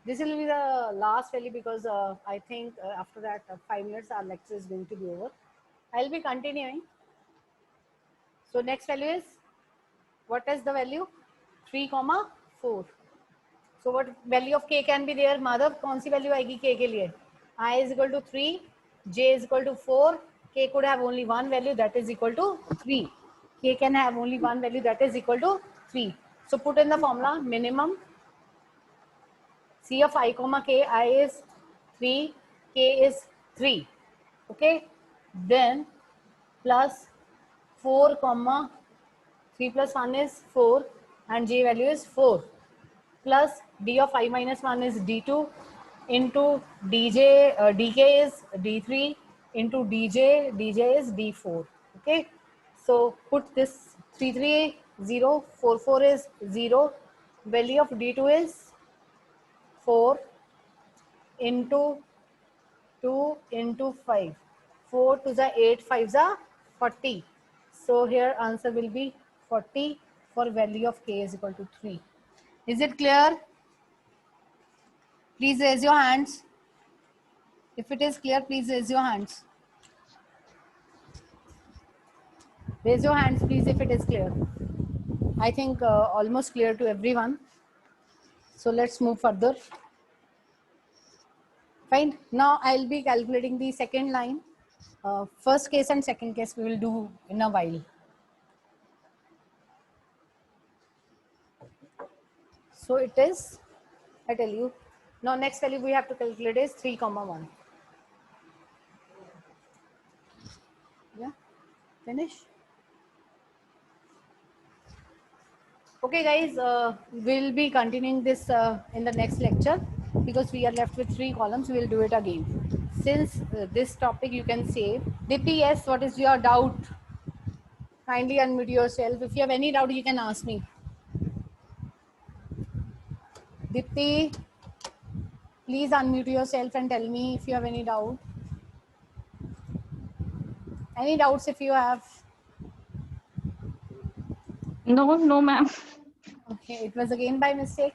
This will be the last value because I think after that 5 minutes our lecture is going to be over. I'll be continuing. So next value is, what is the value? 3 comma 4. So what value of K can be there? Madhav, कौन सी value आएगी K के लिए? I is equal to 3, J is equal to 4, K could have only one value, that is equal to 3. K can have only one value, that is equal to 3. So put in the formula minimum C of I comma K. I is 3, K is 3. Okay. Then plus 4 comma 3 plus 1 is 4 and J value is 4. Plus D of I minus 1 is D2 into DJ, DK is D3 into DJ is D4. Okay. So put this 3 3 0, 4 4 is 0. Value of D2 is 4 into 2 into 5. 4 to the 8, 5 the 40. So here answer will be 40 for value of k is equal to 3. Is it clear? Please raise your hands. If it is clear, please raise your hands. Raise your hands, please, if it is clear. I think almost clear to everyone. So let's move further. Fine. Now I'll be calculating the second line. First case and second case we will do in a while. So it is, I tell you, now next value we have to calculate is 3, 1. Yeah, finish. Okay guys, we'll be continuing this in the next lecture because we are left with 3 columns. We'll do it again. Since this topic you can say, Dipti, yes, what is your doubt? Kindly unmute yourself. If you have any doubt, you can ask me. Dipti, please unmute yourself and tell me if you have any doubt. Any doubts if you have? No, ma'am. Okay, it was again by mistake.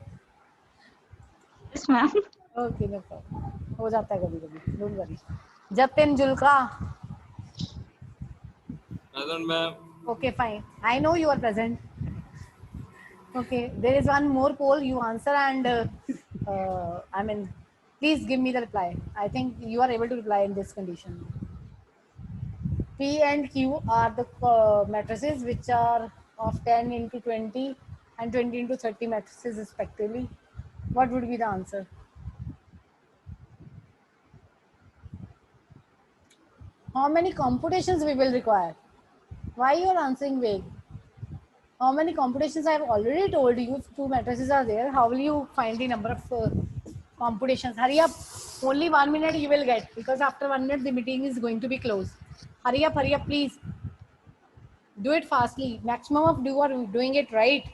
Yes, ma'am. Okay, no problem. हो जाता है कभी-कभी. Don't worry. Jatin Julka. Present, ma'am. Okay, fine. I know you are present. Okay, there is one more poll. You answer and I mean, please give me the reply. I think you are able to reply in this condition. P and Q are the matrices which are of 10 into 20 and 20 into 30 matrices respectively. What would be the answer? How many computations we will require? Why you are answering vague? How many computations? I have already told you. If 2 matrices are there, how will you find the number of computations? Hurry up. Only 1 minute you will get because after 1 minute the meeting is going to be closed. Hurry up, please. Do it fastly. Maximum of you are doing it right.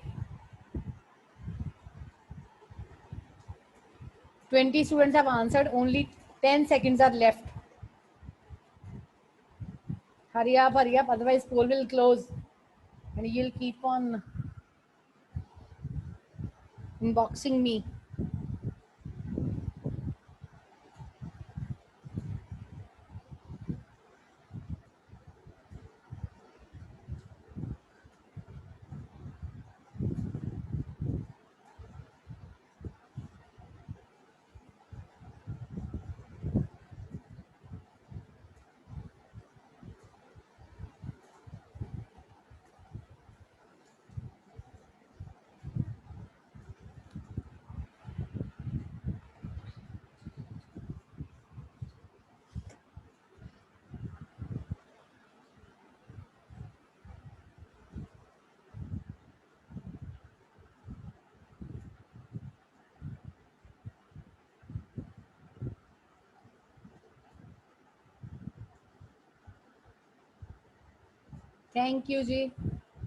20 students have answered. Only 10 seconds are left. Hurry up. Otherwise, poll will close. And you'll keep on inboxing me. Thank you, Ji.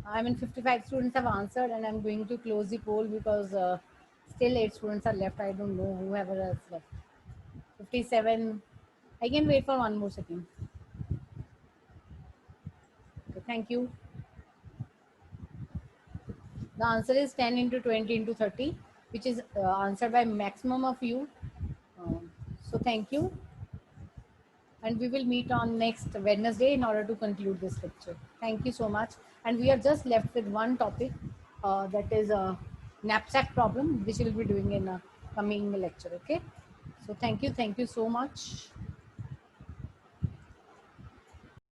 I mean, 55 students have answered and I'm going to close the poll because still 8 students are left. I don't know whoever is left. 57. I can wait for 1 more second. Okay, thank you. The answer is 10 into 20 into 30, which is answered by maximum of you. So thank you. And we will meet on next Wednesday in order to conclude this lecture. Thank you so much. And we are just left with one topic that is a knapsack problem, which we'll be doing in a coming lecture. Okay. So thank you so much.